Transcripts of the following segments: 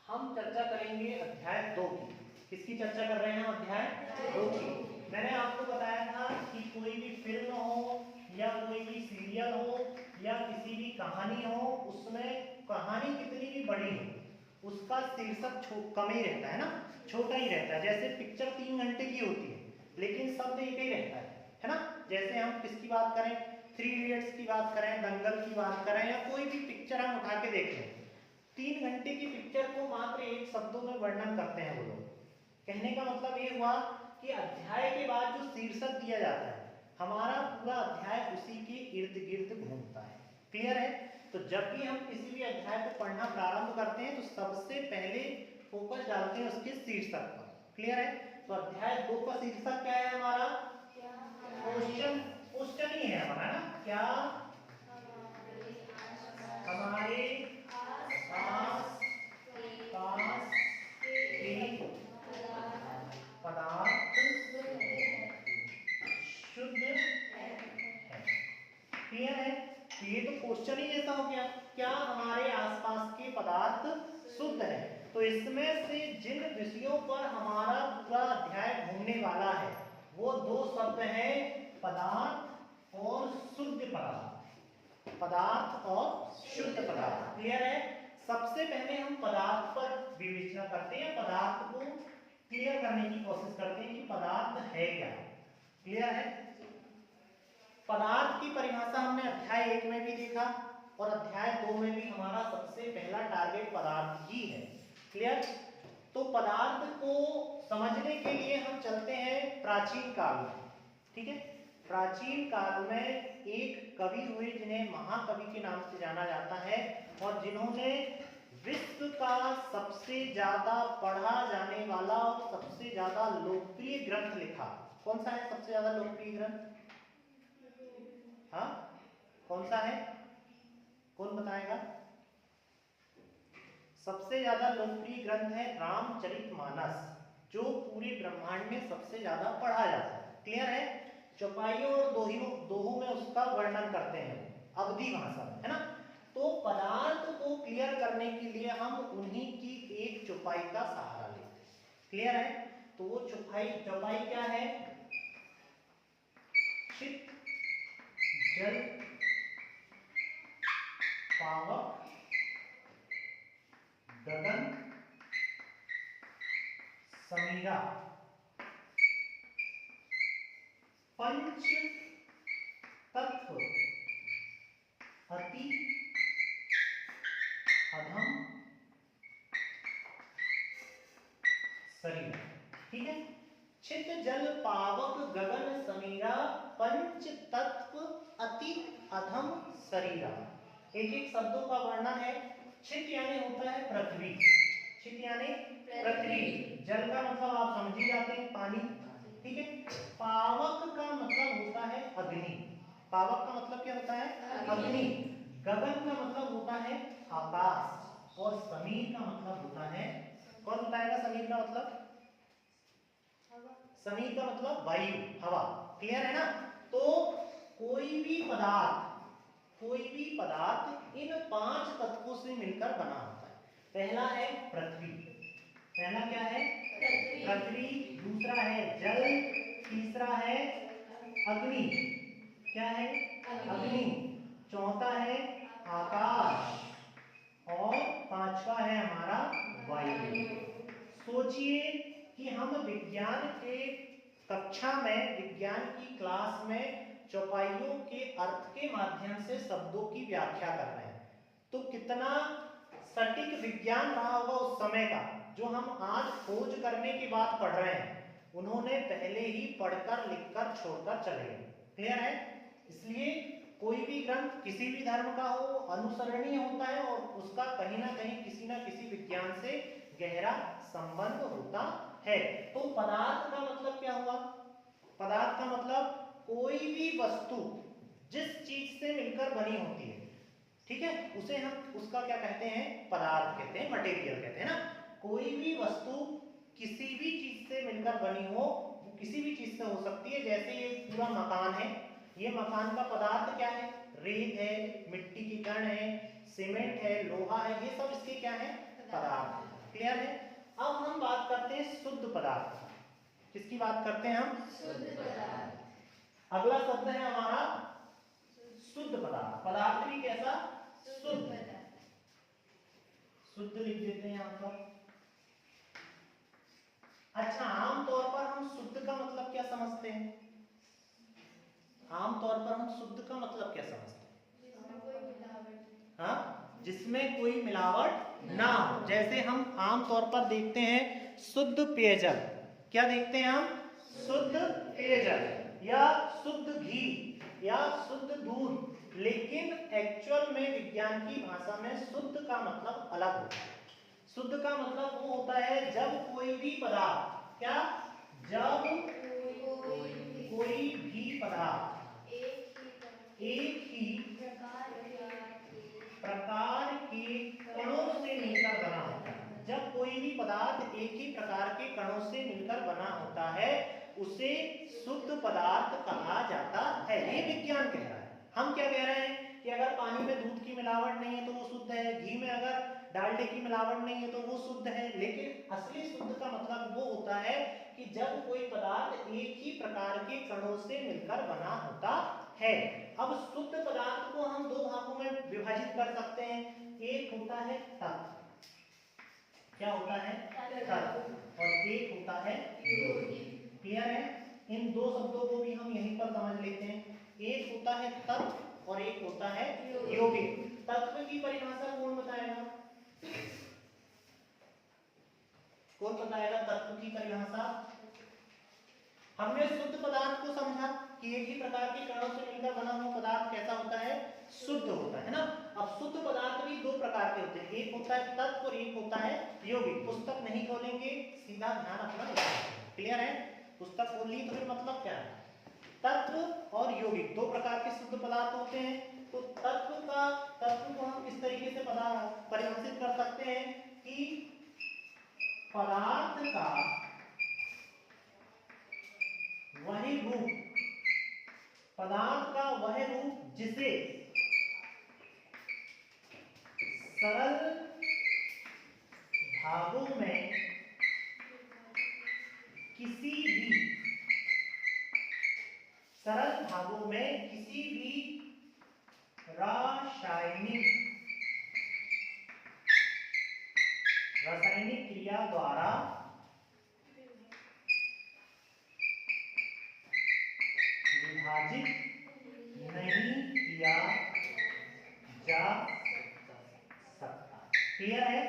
हम चर्चा करेंगे अध्याय 2 की। किसकी चर्चा कर रहे हैं हम? अध्याय 2 की। मैंने आपको बताया था कि कोई भी फिल्म हो या कोई भी सीरियल हो या किसी भी कहानी हो, उसमें कहानी कितनी भी बड़ी हो उसका शीर्षक कम ही रहता है ना, छोटा ही रहता है। जैसे पिक्चर 3 घंटे की होती है लेकिन शब्द एक ही रहता है ना। जैसे हम किसकी बात करें, 3 इडियट्स की बात करें, दंगल की बात करें या कोई भी पिक्चर हम उठा के देख लें, 3 घंटे की पिक्चर को मात्र 1 शब्दों में वर्णन करते हैं वो लोग। कहने का मतलब ये हुआ कि अध्याय के बाद जो शीर्षक दिया जाता है हमारा पूरा अध्याय उसी के इर्द गिर्द घूमता है। क्लियर है? तो जब भी हम किसी भी अध्याय को पढ़ना प्रारंभ करते हैं तो सबसे पहले फोकस डालते हैं उसके शीर्षक पर। क्लियर है? तो अध्याय 2 का शीर्षक क्या है हमारा? क्वेश्चन। क्वेश्चन ही है हमारा ना, क्या हमारे आस पास के पदार्थ शुद्ध है। क्लियर है? ये तो क्वेश्चन ही जैसा हो गया, क्या हमारे आसपास के पदार्थ शुद्ध है। तो इसमें से जिन विषयों पर हमारा पूरा अध्याय घूमने वाला है वो 2 शब्द हैं, पदार्थ और शुद्ध पदार्थ। पदार्थ और शुद्ध पदार्थ। क्लियर है? सबसे पहले हम पदार्थ पर विवेचना करते हैं, पदार्थ को क्लियर करने की कोशिश करते हैं कि पदार्थ है क्या। क्लियर है? पदार्थ की परिभाषा हमने अध्याय 1 में भी देखा और अध्याय 2 में भी हमारा सबसे पहला टारगेट पदार्थ ही है। क्लियर? तो पदार्थ को समझने के लिए हम चलते हैं प्राचीन काल में। ठीक है? प्राचीन काल में एक कवि हुए जिन्हें महाकवि के नाम से जाना जाता है और जिन्होंने विश्व का सबसे ज्यादा पढ़ा जाने वाला और सबसे ज्यादा लोकप्रिय ग्रंथ लिखा। कौन सा है सबसे ज्यादा लोकप्रिय ग्रंथ? हाँ, कौन सा है? कौन बताएगा? सबसे ज्यादा लोकप्रिय ग्रंथ है रामचरितमानस, जो पूरे ब्रह्मांड में सबसे ज्यादा पढ़ा जाता है। क्लियर है? चौपाइयों और दोहों में उसका वर्णन करते हैं, अवधी भाषा में, है ना। तो पदार्थ को क्लियर करने के लिए हम उन्हीं की एक चौपाई का सहारा लेते हैं। क्लियर है? तो वो चौपाई क्या है? चित जल पावक गगन समीरा पंच तत्व अति अधम शरीर। ठीक है? छित जल पावक गगन समीरा पंच तत्व अति अधम शरीरा। एक एक शब्दों का वर्णन है। छित यानी होता है पृथ्वी। छित यानी पृथ्वी। जल का मतलब आप समझ ही जाते हैं, पानी। ठीक है? पावक का मतलब होता है अग्नि। पावक का मतलब क्या होता है? अग्नि। गगन का मतलब होता है आकाश और समीर का मतलब होता है, कौन बताएगा समीर का मतलब? समीर का मतलब वायु, हवा। क्लियर है ना? तो कोई भी पदार्थ इन 5 तत्वों से मिलकर बना होता है। पहला है पृथ्वी। पहला क्या है? पृथ्वी। दूसरा है जल। तीसरा है अग्नि। क्या है? अग्नि। चौथा है आकाश और 5वां है हमारा वायु। सोचिए कि हम विज्ञान के कक्षा में, विज्ञान की क्लास में चौपाइयों के अर्थ के माध्यम से शब्दों की व्याख्या कर रहे हैं, तो कितना सटीक विज्ञान रहा होगा उस समय का, जो हम आज खोज करने के बाद पढ़ रहे हैं। उन्होंने पहले ही पढ़कर लिखकर छोड़कर चले गए। क्लियर है? इसलिए कोई भी ग्रंथ किसी भी धर्म का हो अनुसरणीय होता है और उसका कहीं ना कहीं किसी ना किसी विज्ञान से गहरा संबंध होता है। तो पदार्थ का मतलब क्या हुआ? पदार्थ का मतलब कोई भी वस्तु जिस चीज से मिलकर बनी होती है, ठीक है, उसे हम उसका क्या कहते हैं? पदार्थ कहते हैं, मटेरियल कहते हैं ना। कोई भी वस्तु किसी भी चीज से मिलकर बनी हो, वो किसी भी चीज से हो सकती है। जैसे ये पूरा मकान है, ये मकान का पदार्थ क्या है? रेत है, मिट्टी के कण है, सीमेंट है, लोहा है, ये सब इसके क्या है? पदार्थ। क्लियर है? अब हम बात करते हैं शुद्ध पदार्थ। किसकी बात करते हैं हम? शुद्ध पदार्थ। अगला शब्द है हमारा शुद्ध पदार्थ। पदार्थ भी कैसा? शुद्ध। शुद्ध लिख देते हैं यहां पर। अच्छा, आमतौर पर हम शुद्ध का मतलब क्या समझते हैं? आमतौर पर हम शुद्ध का मतलब क्या समझते हैं? हाँ, जिसमें कोई मिलावट ना हो। जैसे हम आमतौर पर देखते हैं शुद्ध पेयजल। क्या देखते हैं हम? शुद्ध पेयजल या शुद्ध घी या शुद्ध दूध। लेकिन एक्चुअल में विज्ञान की भाषा में शुद्ध का मतलब अलग होता है। शुद्ध का मतलब वो होता है जब कोई भी पदार्थ, क्या? जब कोई भी पदार्थ एक ही प्रकार के कणों से मिलकर बना होता है। जब कोई भी पदार्थ एक ही प्रकार के कणों से मिलकर बना होता है उसे शुद्ध पदार्थ कहा जाता है। ये विज्ञान कह रहा है। हम क्या कह रहे हैं कि अगर पानी में दूध की मिलावट नहीं है तो वो शुद्ध है, घी में अगर डालडे की मिलावट नहीं है तो वो शुद्ध है। लेकिन असली शुद्ध का मतलब वो होता है कि जब कोई पदार्थ एक ही प्रकार के कणों से मिलकर बना होता है। अब शुद्ध पदार्थ को हम दो भागों में विभाजित कर सकते हैं। एक होता है तत्व। क्या होता है? तत्व। और एक होता है यौगिक। क्लियर है? इन दो शब्दों को भी हम यहीं पर समझ लेते हैं। एक होता है तत्व और एक होता है यौगिक। तत्व की परिभाषा कौन बताएगा? कौन बताएगा तत्व की परिभाषा? हमने शुद्ध पदार्थ को समझा कि एक ही प्रकार के कणों से मिलकर बना हुआ पदार्थ कैसा होता है? शुद्ध होता है ना। अब शुद्ध पदार्थ भी दो प्रकार के होते हैं, एक होता है तत्व और एक होता है यौगिक। पुस्तक नहीं खोलेंगे, सीधा ध्यान अपना। क्लियर है? पुस्तक खोल ली तो फिर मतलब क्या है? तत्व और यौगिक दो प्रकार के शुद्ध पदार्थ होते हैं। तो तत्व को हम इस तरीके से परिभाषित कर सकते हैं कि पदार्थ का वही रूप, पदार्थ का वह रूप जिसे सरल भागों में किसी भी रासायनिक क्रिया द्वारा विभाजित नहीं किया जा सकता। क्लियर है?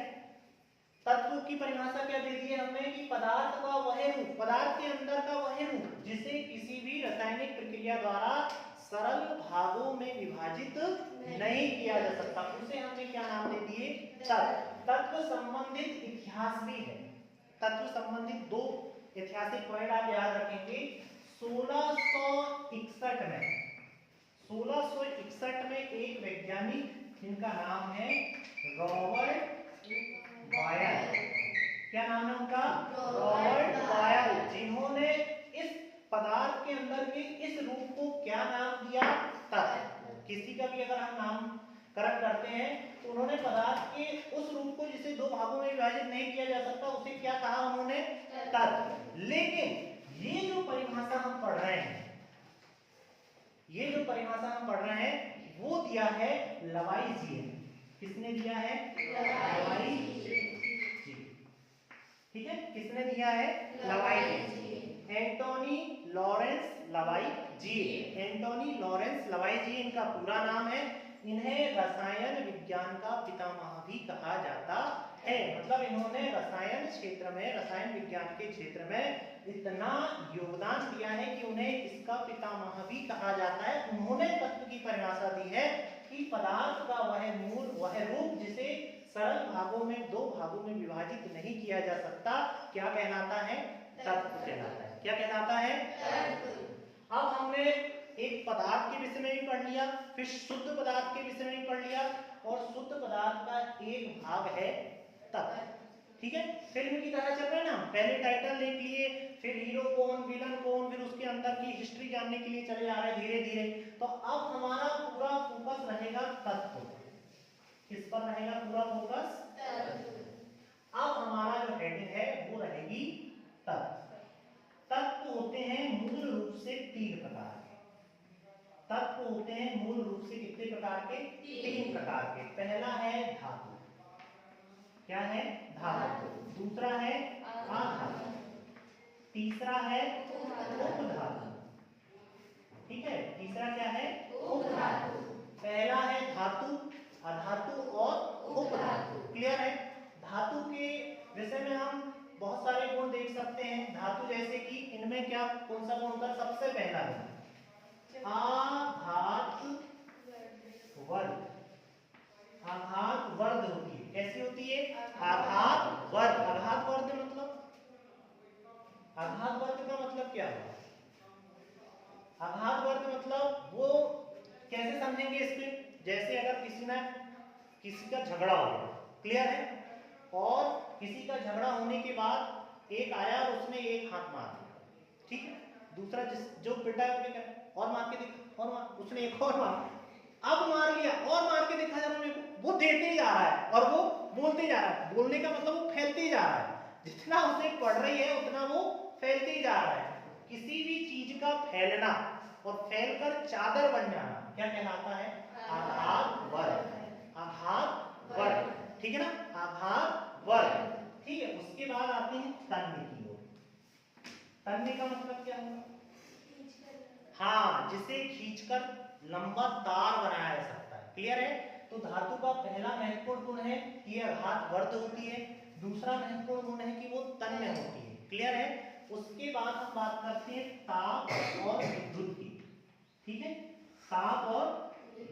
तत्व की परिभाषा क्या दे दी है हमने कि पदार्थ का वह रूप, पदार्थ के अंदर का वह रूप जिसे किसी भी रासायनिक प्रक्रिया द्वारा सरल भागों में विभाजित नहीं किया जा सकता, उसे हमने क्या नाम दे दिए? तत्व। तत्व संबंधित इतिहास भी है। तत्व संबंधित दो ऐतिहासिक पॉइंट आप याद रखेंगे। 1661 में एक वैज्ञानिक जिनका नाम है रॉबर्ट बॉयल। क्या नाम है उनका? रॉबर्ट बॉयल, जिन्होंने इस पदार्थ के अंदर के इस रूप को क्या नाम दिया? तत्व। किसी का भी अगर हम नामकरण करते हैं तो उन्होंने पदार्थ के उस रूप को जिसे दो भागों में विभाजित नहीं किया जा सकता उसे क्या कहा उन्होंने? तत्व। लेकिन ये जो परिभाषा हम पढ़ रहे हैं, वो दिया है लवाइजिए ने। किसने दिया है? लवाइजिए। ठीक है, किसने दिया है? लवाइजिए। एंटोनी लॉरेंस लवाइजिए। एंटोनी लॉरेंस लवाइजिए इनका पूरा नाम है। इन्हें रसायन विज्ञान का पितामह भी कहा जाता है। मतलब इन्होंने रसायन क्षेत्र में, रसायन विज्ञान के क्षेत्र में इतना योगदान दिया है कि उन्हें इसका पितामह भी कहा जाता है। उन्होंने तत्व की परिभाषा दी है कि पदार्थ का वह रूप जिसे सरल भागों में दो भागों में विभाजित नहीं किया जा सकता, क्या कहलाता है? तत्व कहलाता है। क्या कहलाता है? तत्व। अब हमने एक पदार्थ के विषय में भी पढ़ लिया, फिर शुद्ध पदार्थ के विषय में भी पढ़ लिया, और शुद्ध पदार्थ का एक भाग है तत्व। ठीक है, फिल्म की तरह चल रहा है ना, पहले टाइटल देख लिए, फिर हीरो कौन, विलन कौन, फिर उसके अंदर की हिस्ट्री जानने के लिए चले जा रहे हैं धीरे धीरे। तो अब हमारा पूरा फोकस रहेगा तत्व। किस पर रहेगा पूरा फोकस? तत्व। अब हमारा धातु होते हैं मूल रूप से कितने प्रकार के? 3 प्रकार के। पहला है धातु, क्या है? धातु। दूसरा है आधातु, तीसरा है उपधातु। ठीक है, तीसरा क्या है? उपधातु। पहला है धातु, अधातु और उपधातु। क्लियर है? धातु के विषय में हम बहुत सारे गुण देख सकते हैं। धातु जैसे कि इनमें क्या कौन सा गुण होता है? सबसे पहला गुण आघात वर्ध। आघात वर्ध होती है। कैसी होती है? आघात वर्ध। आघात वर्ध मतलब, आघात वर्ध का मतलब क्या है? आघात वर्ध मतलब वो कैसे समझेंगे इसमें? जैसे अगर किसी का झगड़ा हो गया, क्लियर है, और किसी का झगड़ा होने के बाद एक आया और उसने एक हाथ मार दिया, ठीक है, दूसरा जो पिटा है उसने क्या और मार के दिखा, और मार, उसने एक और मार, अब मार लिया और मार के दिखा जा रहा है, वो देते ही जा रहा है और वो बोलते जा रहा है। बोलने का मतलब वो फैलते ही जा रहा है, जितना उसे पड़ रही है उतना वो फैलते ही जा रहा है। किसी भी चीज का फैलना और फैलकर चादर बन जाना क्या कहलाता है? आघात वर्ध। आघात वर्ध, ठीक है ना, आघात वर्ध। ठीक है, उसके बाद आते हैं तन्य की ओर। तन्य का मतलब क्या होगा? हाँ, जिसे खींचकर लंबा तार बनाया जा सकता है। क्लियर है? तो धातु का पहला महत्वपूर्ण गुण है कि यह आघात वर्ध होती है। दूसरा महत्वपूर्ण गुण है कि वो तन्य होती है। क्लियर है? उसके बाद हम बात करते हैं ताप और विद्युत की। ठीक है, ताप और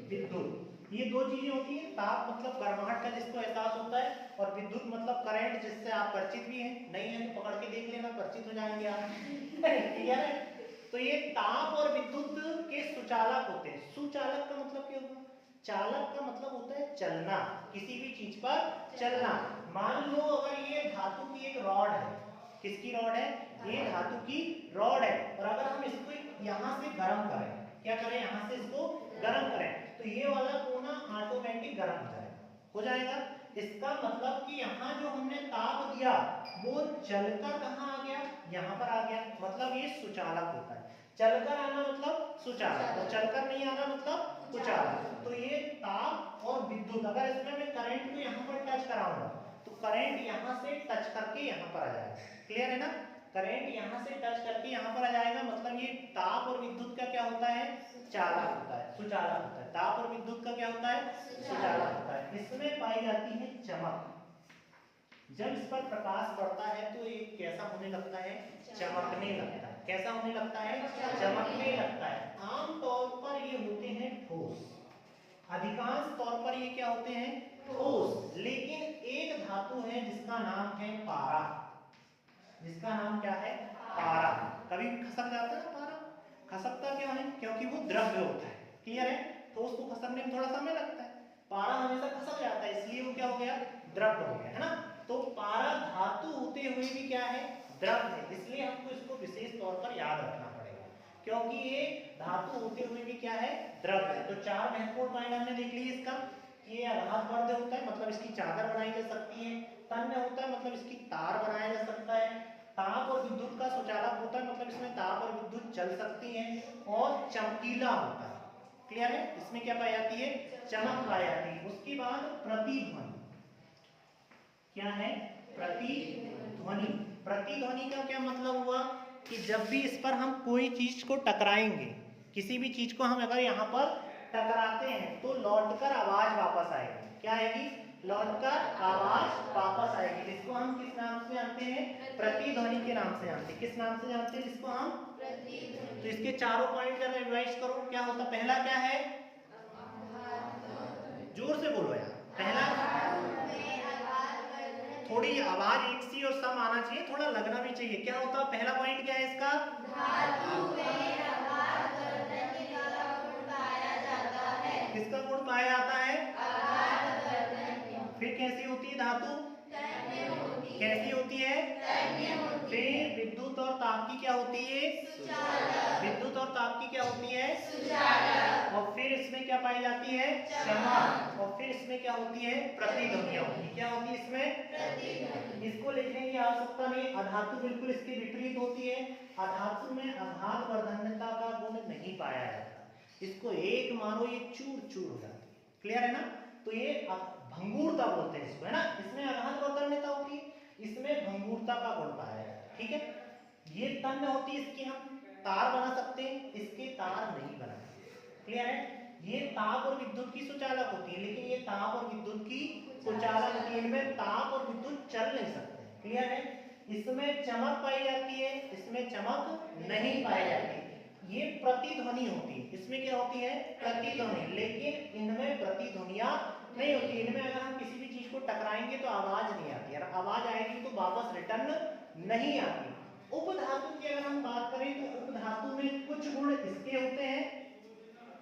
विद्युत, ये दो चीजें होती हैं। ताप मतलब गर्माहट का जिसको एहसास होता है, और विद्युत मतलब करंट, जिससे आप परिचित भी हैं। नहीं है तो पकड़ के देख लेना, परिचित हो जाएंगे आप। क्लियर है? तो ये ताप और विद्युत के सुचालक होते हैं। सुचालक का मतलब क्या होगा? चालक का मतलब होता है चलना, किसी भी चीज पर चलना। मान लो अगर ये धातु की एक रॉड है, किसकी रॉड है? ये धातु की रॉड है, और अगर हम इसको यहां से गर्म करें, क्या करें? यहां से इसको गर्म करें, तो ये वाला कोना ऑटोमेटिक गर्म हो जाएगा। इसका मतलब कि यहाँ जो हमने ताप दिया वो चलकर कहाँ आ गया? यहाँ पर आ गया। मतलब ये सुचालक होता है। चलकर आना मतलब सुचालक, और चलकर नहीं आना मतलब कुचालक। तो ये ताप और विद्युत, अगर इसमें मैं करंट को यहाँ पर टच कराऊंगा तो करंट यहाँ से टच करके यहाँ पर आ जाएगा। क्लियर है ना? करंट यहाँ से टच करके यहाँ पर आ जाएगा। मतलब ये ताप और विद्युत का क्या होता है? चालक होता है, सुचालक होता है। ताप और विद्युत का क्या होता है? सुचालक होता है। इसमें पाई जाती है चमक। जब इस पर प्रकाश पड़ता है तो ये कैसा होने लगता है? चमकने लगता है। कैसा होने लगता है? चमकने लगता है। आमतौर पर ये होते हैं ठोस, अधिकांश तौर पर ये क्या होते हैं? ठोस। लेकिन एक धातु है जिसका नाम है पारा। जिसका नाम क्या है? पारा। कभी खसक जाता है ना पारा? खसकता क्यों है? क्योंकि वो द्रव्य होता है। क्लियर है? ठोस को खसकने में थोड़ा समय लगता है, पारा हमेशा खसक जाता है, इसलिए वो क्या हो गया? द्रव्य हो गया, है ना? तो पारा धातु होते हुए भी क्या है? द्रव्य है। इसलिए हमको इसको विशेष तौर पर याद रखना पड़ेगा, क्योंकि ये धातु होते हुए भी क्या है? द्रव्य है। तो चार महत्वपूर्ण पॉइंट हमने देख लिए इसका। ये आघात वर्ध होता है, मतलब इसकी चादर बनाई जा सकती है। तन्य होता है, मतलब इसकी तार बनाया जा सकता है। ताप और विद्युत का सुचालक होता है, मतलब इसमें ताप और विद्युत चल सकती हैं। और चमकीला होता है। क्लियर है? इसमें क्या पाई जाती है? चमक पाई जाती है। उसके बाद प्रतिध्वनि। क्या है? प्रतिध्वनि। प्रतिध्वनि का क्या मतलब हुआ कि जब भी इस पर हम कोई चीज को टकराएंगे, किसी भी चीज को हम अगर यहाँ पर टकराते हैं तो लौटकर आवाज वापस आएगी। क्या आएगी? लौटकर आवाज वापस आएगी। जिसको हम किस नाम से जानते हैं? प्रतिध्वनि के नाम से जानते हैं। किस नाम से जानते हैं जिसको हम? प्रतिध्वनि। तो इसके चारों पॉइंट जरा रिवाइज करो, क्या होता? पहला क्या है? जोर से बोलो यार। पहला, थोड़ी आवाज एक सी और सम आना चाहिए, थोड़ा लगना भी चाहिए। क्या होता? पहला पॉइंट क्या है इसका? धातु में आघात वर्धन का गुण पाया जाता है। किसका गुण पाया जाता है? आघात वर्धन। फिर कैसी होती है धातु? तन्य होती है। कैसी होती है? तन्य होती है। फिर विद्युत और ताप की क्या होती है? सुचालक। विद्युत और ताप की क्या होती है? सुचालक। और फिर इसमें क्या पाई जाती है? चमक। और फिर इसमें क्या होती है? प्रतिध्वनियां होती है। क्या होती है इसमें? प्रतिध्वनि। इसको लिखने की आवश्यकता नहीं। अधातु बिल्कुल इसके विपरीत होती है। अधातु में आघात वर्धनता का गुण नहीं पाया जाता। इसको एक मारो ये चूर चूर हो जाती है। क्लियर है ना? तो ये भंगुरता बोलते हैं इसको, है ना? इसमें अघात और तन्यता होती है, इसमें भंगुरता का गुण पाया जाता है। ठीक है, ये तन्य होती है, इसकी हम तार बना सकते हैं, इसके तार नहीं बना सकते। क्लियर है? ये ताप और विद्युत की सुचालक होती है, लेकिन ये ताप और विद्युत की सुचालक होती है, इनमें ताप और विद्युत चल नहीं सकते। क्लियर है? इसमें चमक पाई जाती है, इसमें चमक नहीं पाई जाती। ये प्रतिध्वनि होती है, इसमें क्या होती है? प्रतिध्वनि। लेकिन इनमें प्रतिध्वनियां नहीं होती। इनमें अगर हम किसी भी चीज को टकराएंगे तो आवाज नहीं आती, अगर आवाज आएगी तो वापस रिटर्न नहीं आती। उपधातु की अगर हम बात करें तो उपधातु में कुछ गुण इसके होते हैं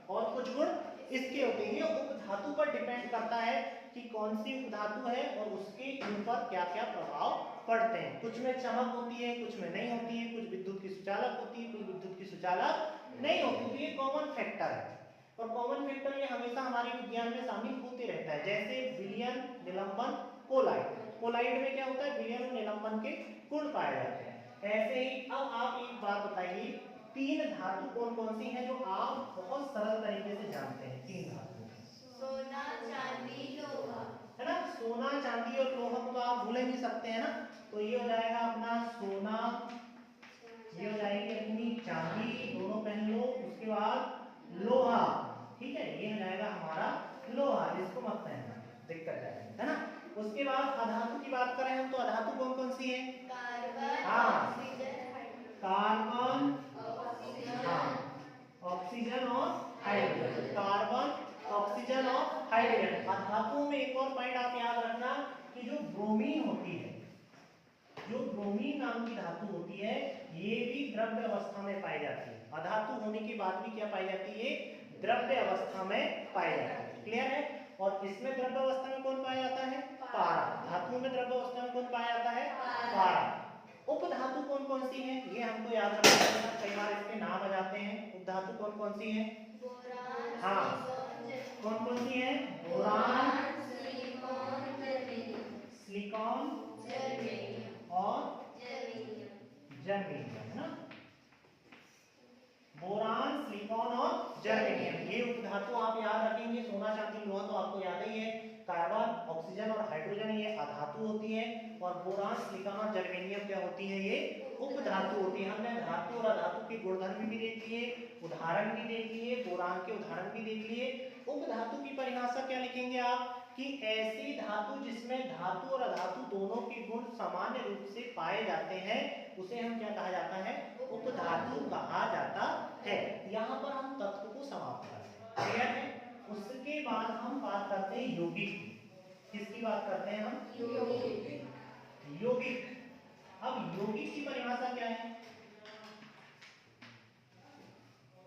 और कुछ गुण इसके होते हैं। ये उपधातु पर डिपेंड करता है कि कौन सी उपधातु है और उसके ऊपर क्या क्या प्रभाव पड़ते हैं। कुछ में चमक होती है, कुछ में नहीं होती है, कुछ विद्युत की सुचालक होती है, कुछ विद्युत की सुचालक नहीं होती। तो ये कॉमन फैक्टर है, और कॉमन फैक्टर ये हमेशा हमारे विज्ञान में शामिल होते रहता है। जैसे विलयन, निलंबन, कोलाइड। कोलाइड में क्या होता है? विलयन और निलंबन के गुण पाए जाते हैं। ऐसे ही अब आप एक बात बताइए, तीन धातु कौन कौन सी हैं जो आप बहुत सरल तरीके से जानते हैं? तीन धातु, सोना, चांदी, लोहा, है ना? सोना, चांदी और लोहा को तो आप भूल ही नहीं सकते हैं ना। तो ये हो जाएगा अपना सोना, ये हो जाएगी अपनी चांदी, दोनों पहन लो। उसके बाद लोहा, ठीक है, ये हो जाएगा हमारा लोहा, इसको मत पहनना, दिक्कत जाएगी, है ना? उसके बाद अधातु की बात करें हम तो अधातु कौन कौन सी है? कार्बन, हाँ, ऑक्सीजन, कार्बन, ऑक्सीजन, हाँ, ऑक्सीजन और हाइड्रोजन। कार्बन, ऑक्सीजन और हाइड्रोजन। अधातुओं में एक और पॉइंट आप याद रखना कि जो ब्रोमीन होती है, जो ब्रोमीन नाम की धातु होती है, ये भी द्रव्य अवस्था में पाई जाती है। अधातु होने के बाद भी क्या पाई जाती है? द्रव्य अवस्था में पाई जाती है। क्लियर है? और इसमें द्रव्य अवस्था में कौन पाया जाता है? पारा। धातु में द्रव्य अवस्था में कौन पाया जाता है? पारा। उपधातु कौन कौन सी है? ये हमको याद रखना है, कई बार इसके नाम आ जाते हैं। उपधातु कौन कौन सी है? बोरान, हाँ, कौन कौन सी है? Boron, silicon, germanium, silicon germanium, और जर्मेनियम, जर्मेनियम, है ना? बोरान, सिलिकॉन और जर्मेनियम, ये उपधातु आप याद रखेंगे। सोना, चांदी, लोहा तो आपको याद ही है। कार्बन, ऑक्सीजन और हाइड्रोजन ये अधातु होती है, और बोरान, सिलिकॉन और जर्मेनियम क्या होती है? ये उपधातु होती है। हमने धातु और अधातु के गुणधर्म भी देख लिए, उदाहरण भी देख लिए, बोरान के उदाहरण भी देख लिए। उपधातु की परिभाषा क्या लिखेंगे आप? कि ऐसी धातु जिसमें धातु और अधातु दोनों के गुण सामान्य रूप से पाए जाते हैं, उसे हम क्या कहा जाता है? उपधातु कहा जाता है। यहाँ पर हम तत्व को समाप्त करते हैं। क्लियर है? उसके बाद हम बात करते हैं यौगिक की। किसकी बात करते हैं हम? यौगिक। अब यौगिक की परिभाषा क्या है?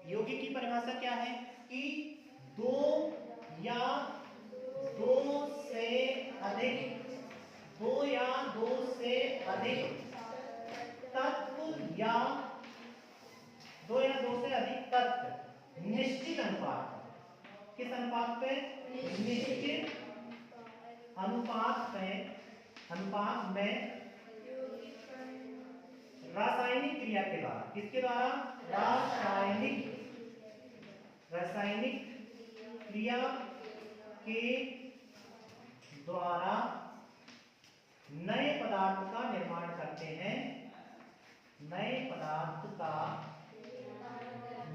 यौगिक की परिभाषा क्या है? कि दो या दो से अधिक, दो या दो से अधिक तत्व या दो या दो से अधिक तत्व निश्चित अनुपात, किस अनुपात पे? निश्चित अनुपात में रासायनिक क्रिया के द्वारा, किसके द्वारा? रासायनिक क्रिया के द्वारा नए पदार्थ का निर्माण करते हैं, नए पदार्थ का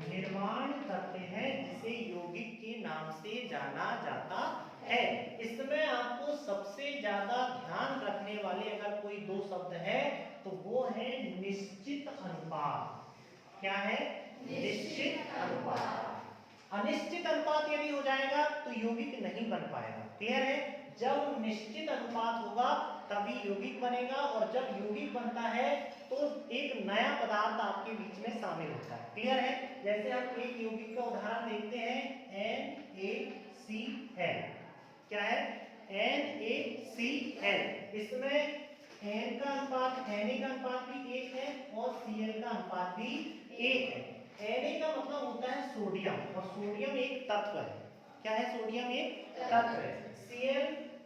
निर्माण करते हैं, जिसे यौगिक के नाम से जाना जाता है। इसमें आपको सबसे ज्यादा ध्यान रखने वाले अगर कोई दो शब्द है तो वो है निश्चित अनुपात। क्या है? निश्चित अनुपात। अनिश्चित अनुपात यदि हो जाएगा तो यौगिक नहीं बन पाएगा। क्लियर है? जब निश्चित अनुपात होगा तभी यौगिक बनेगा, और जब यौगिक बनता है तो एक नया पदार्थ आपके बीच में शामिल होता है। क्लियर है? जैसे हम एक यौगिक का उदाहरण देखते हैं, NaCl। क्या है? NaCl। इसमें N का अनुपात, Na का अनुपात भी 1 है और Cl का अनुपात भी 1 है। Na का मतलब होता है सोडियम, और सोडियम एक तत्व है। क्या है? सोडियम एक तत्व है। Cl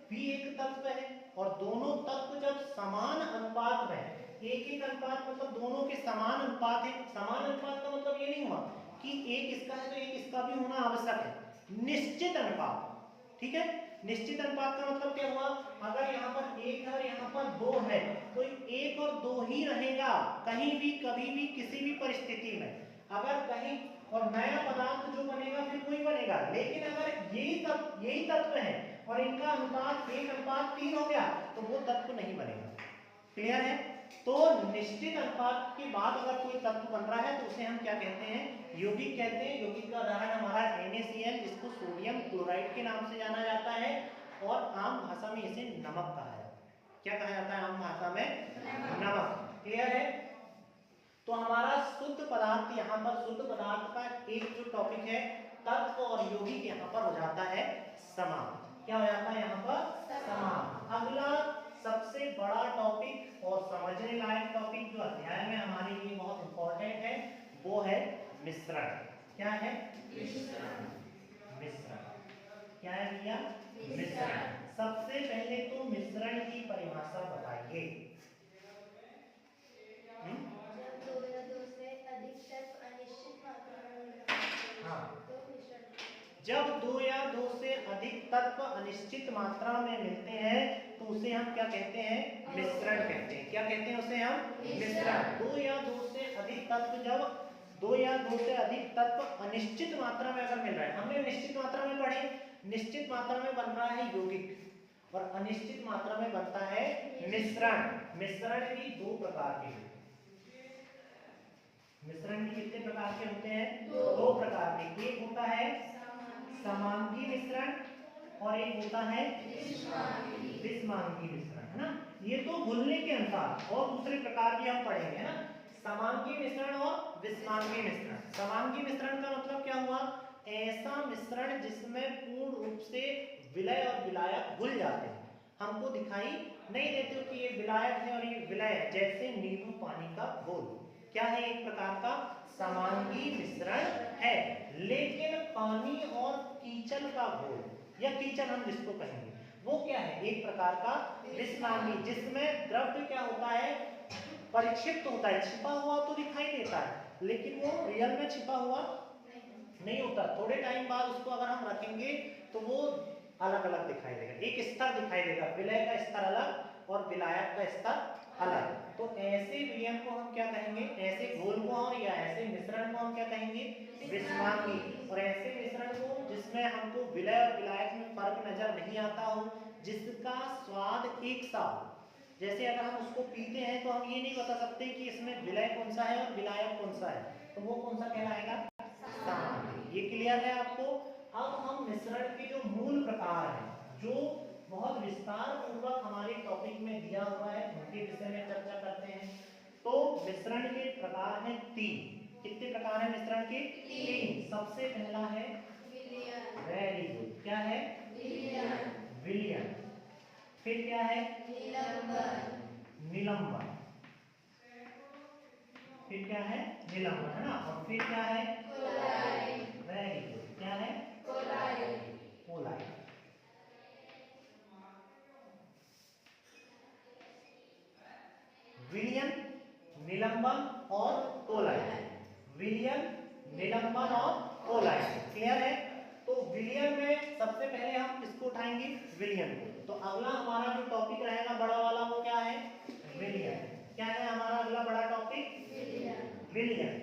भी एक तत्व है, और दोनों तत्व जब समान अनुपात में, एक अनुपात मतलब दोनों के समान अनुपात है। समान अनुपात का मतलब ये नहीं हुआ कि एक इसका है तो एक इसका भी होना आवश्यक है। निश्चित अनुपात, ठीक है। निश्चित अनुपात का मतलब क्या हुआ, अगर यहाँ पर एक है और यहाँ पर दो है तो एक और दो ही रहेगा कहीं भी, कभी भी, किसी भी परिस्थिति में। अगर कहीं और नया पदार्थ जो बनेगा फिर कोई बनेगा, लेकिन अगर यही तत्व है और इनका अनुपात 1:3 हो गया तो वो तत्व नहीं बनेगा। क्लियर है। तो निश्चित अनुपात के बाद अगर कोई तत्व बन रहा है तो उसे हम क्या कहते हैं, यौगिक कहते हैं। यौगिक का उदाहरण हमारा NaCl, जिसको सोडियम क्लोराइड के नाम से जाना जाता है, और आम भाषा में इसे नमक कहा जाता है। क्या कहा जाता है आम भाषा में? नमक। क्लियर है। तो हमारा शुद्ध पदार्थ, यहाँ पर शुद्ध पदार्थ का एक जो टॉपिक है तत्व और यौगिक, यहाँ पर हो जाता है समाप्त। क्या हो जाता है यहाँ पर? समाप्त। अगला सबसे बड़ा टॉपिक और समझने लायक टॉपिक जो अध्याय में हमारे लिए बहुत इंपॉर्टेंट है वो है मिश्रण। क्या है? मिश्रण। क्या है भैया? मिश्रण। सबसे पहले तो मिश्रण की परिभाषा बताइए। जब 2 या 2 से अधिक तत्व अनिश्चित मात्रा में मिलते हैं हाँ। तो मिश्रण। जब 2 या 2 से अधिक तत्व अनिश्चित मात्रा में मिलते हैं तो उसे हम क्या कहते हैं? मिश्रण कहते हैं। क्या कहते हैं उसे हम? मिश्रण। 2 या 2 से अधिक तत्व, जब 2 या 2 से अधिक तत्व अनिश्चित मात्रा में अगर मिल रहा है, हमने निश्चित मात्रा में पढ़े, निश्चित मात्रा में बन रहा है यौगिक और अनिश्चित मात्रा में बनता है मिश्रण। मिश्रण भी 2 प्रकार के होते हैं। मिश्रण भी कितने प्रकार के होते हैं? 2 प्रकार के। एक होता है समांगी मिश्रण और एक होता है विषमांगी मिश्रण, है ना। ये तो घुलने के अनुसार, और दूसरे प्रकार भी हम पढ़ेंगे, है ना। समांगी मिश्रण और विषमांगी मिश्रण। समांगी मिश्रण का मतलब क्या हुआ? ऐसा मिश्रण जिसमें पूर्ण रूप से विलय और विलायक घुल जाते हैं, हमको दिखाई नहीं देते कि ये विलायक है और ये विलय है। जैसे नींबू पानी का घोल क्या है? एक प्रकार का समांगी मिश्रण है। लेकिन पानी और कीचल का घोल, या कीचल हम जिसको कहेंगे, वो क्या है? एक प्रकार का विषमांगी, जिसमें द्रव्य क्या होता है? परिक्षिप्त होता है। छिपा हुआ तो दिखाई देता है लेकिन वो रियल में छिपा हुआ नहीं होता। थोड़े टाइम बाद उसको अगर हम रखेंगे तो वो अलग अलग दिखाई देगा, एक स्तर दिखाई देगा, विलय का स्तर अलग और विलायक का स्तर अलग। तो ऐसे विलयन को हम क्या कहेंगे? ऐसे घोल को हम, या ऐसे मिश्रण को हम क्या कहेंगे? विषमांगी। और ऐसे मिश्रण को जिसमें हमको विलय और विलायक में फर्क नजर नहीं आता हो, जिसका स्वाद एक सा हो। जैसे अगर हम उसको पीते हैं तो हम ये नहीं बता सकते कि इसमें विलय कौन सा है और विलायक कौन सा है, तो वो कौन सा कहलाएगा? समांगी। ये क्लियर है आपको। अब हम मिश्रण के जो मूल प्रकार हैं, जो बहुत विस्तार पूर्वक हमारे टॉपिक में दिया हुआ है, उनके विषय में चर्चा करते हैं। तो मिश्रण के प्रकार हैं 3। कितने प्रकार हैं मिश्रण के? 3। सबसे पहला है विलयन। Very good. क्या है? विलयन। फिर क्या है? निलंबन। फिर क्या है? निलंबन, है ना। और फिर क्या है? Very good. क्या है? कोलाइड। विलयन, निलंबन और कोलाइड। विलयन, निलंबन और कोलाइड। क्लियर है। तो विलयन में सबसे पहले हम किसको उठाएंगे? विलयन को। तो अगला हमारा जो टॉपिक रहेगा बड़ा वाला वो क्या है? विलयन। क्या है हमारा अगला बड़ा टॉपिक? विलयन।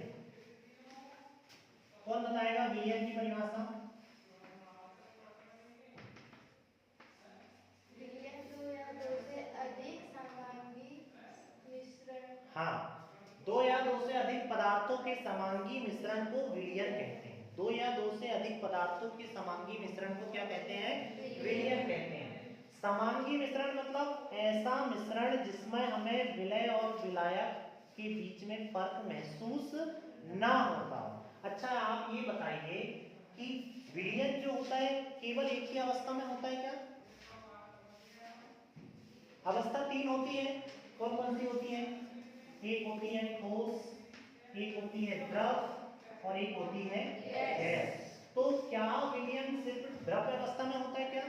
कौन बताएगा विलयन की परिभाषा? विलयन 2 या 2 से अधिक समांगी मिश्रण। हाँ, 2 या 2 से अधिक पदार्थों के समांगी मिश्रण को विलयन कहते हैं। 2 या 2 से अधिक पदार्थों के समांगी मिश्रण को क्या कहते हैं? विलयन कहते हैं। समांगी मिश्रण मतलब ऐसा मिश्रण जिसमें हमें विलय और विलायक के बीच में फर्क महसूस ना होता। अच्छा, आप ये बताइए कि विलयन जो होता है केवल एक ही अवस्था में होता है क्या? अवस्था 3 होती है। कौन कौन सी होती है? एक होती है ठोस, एक होती है द्रव और एक होती है गैस। तो क्या विलयन सिर्फ द्रव अवस्था में होता है क्या?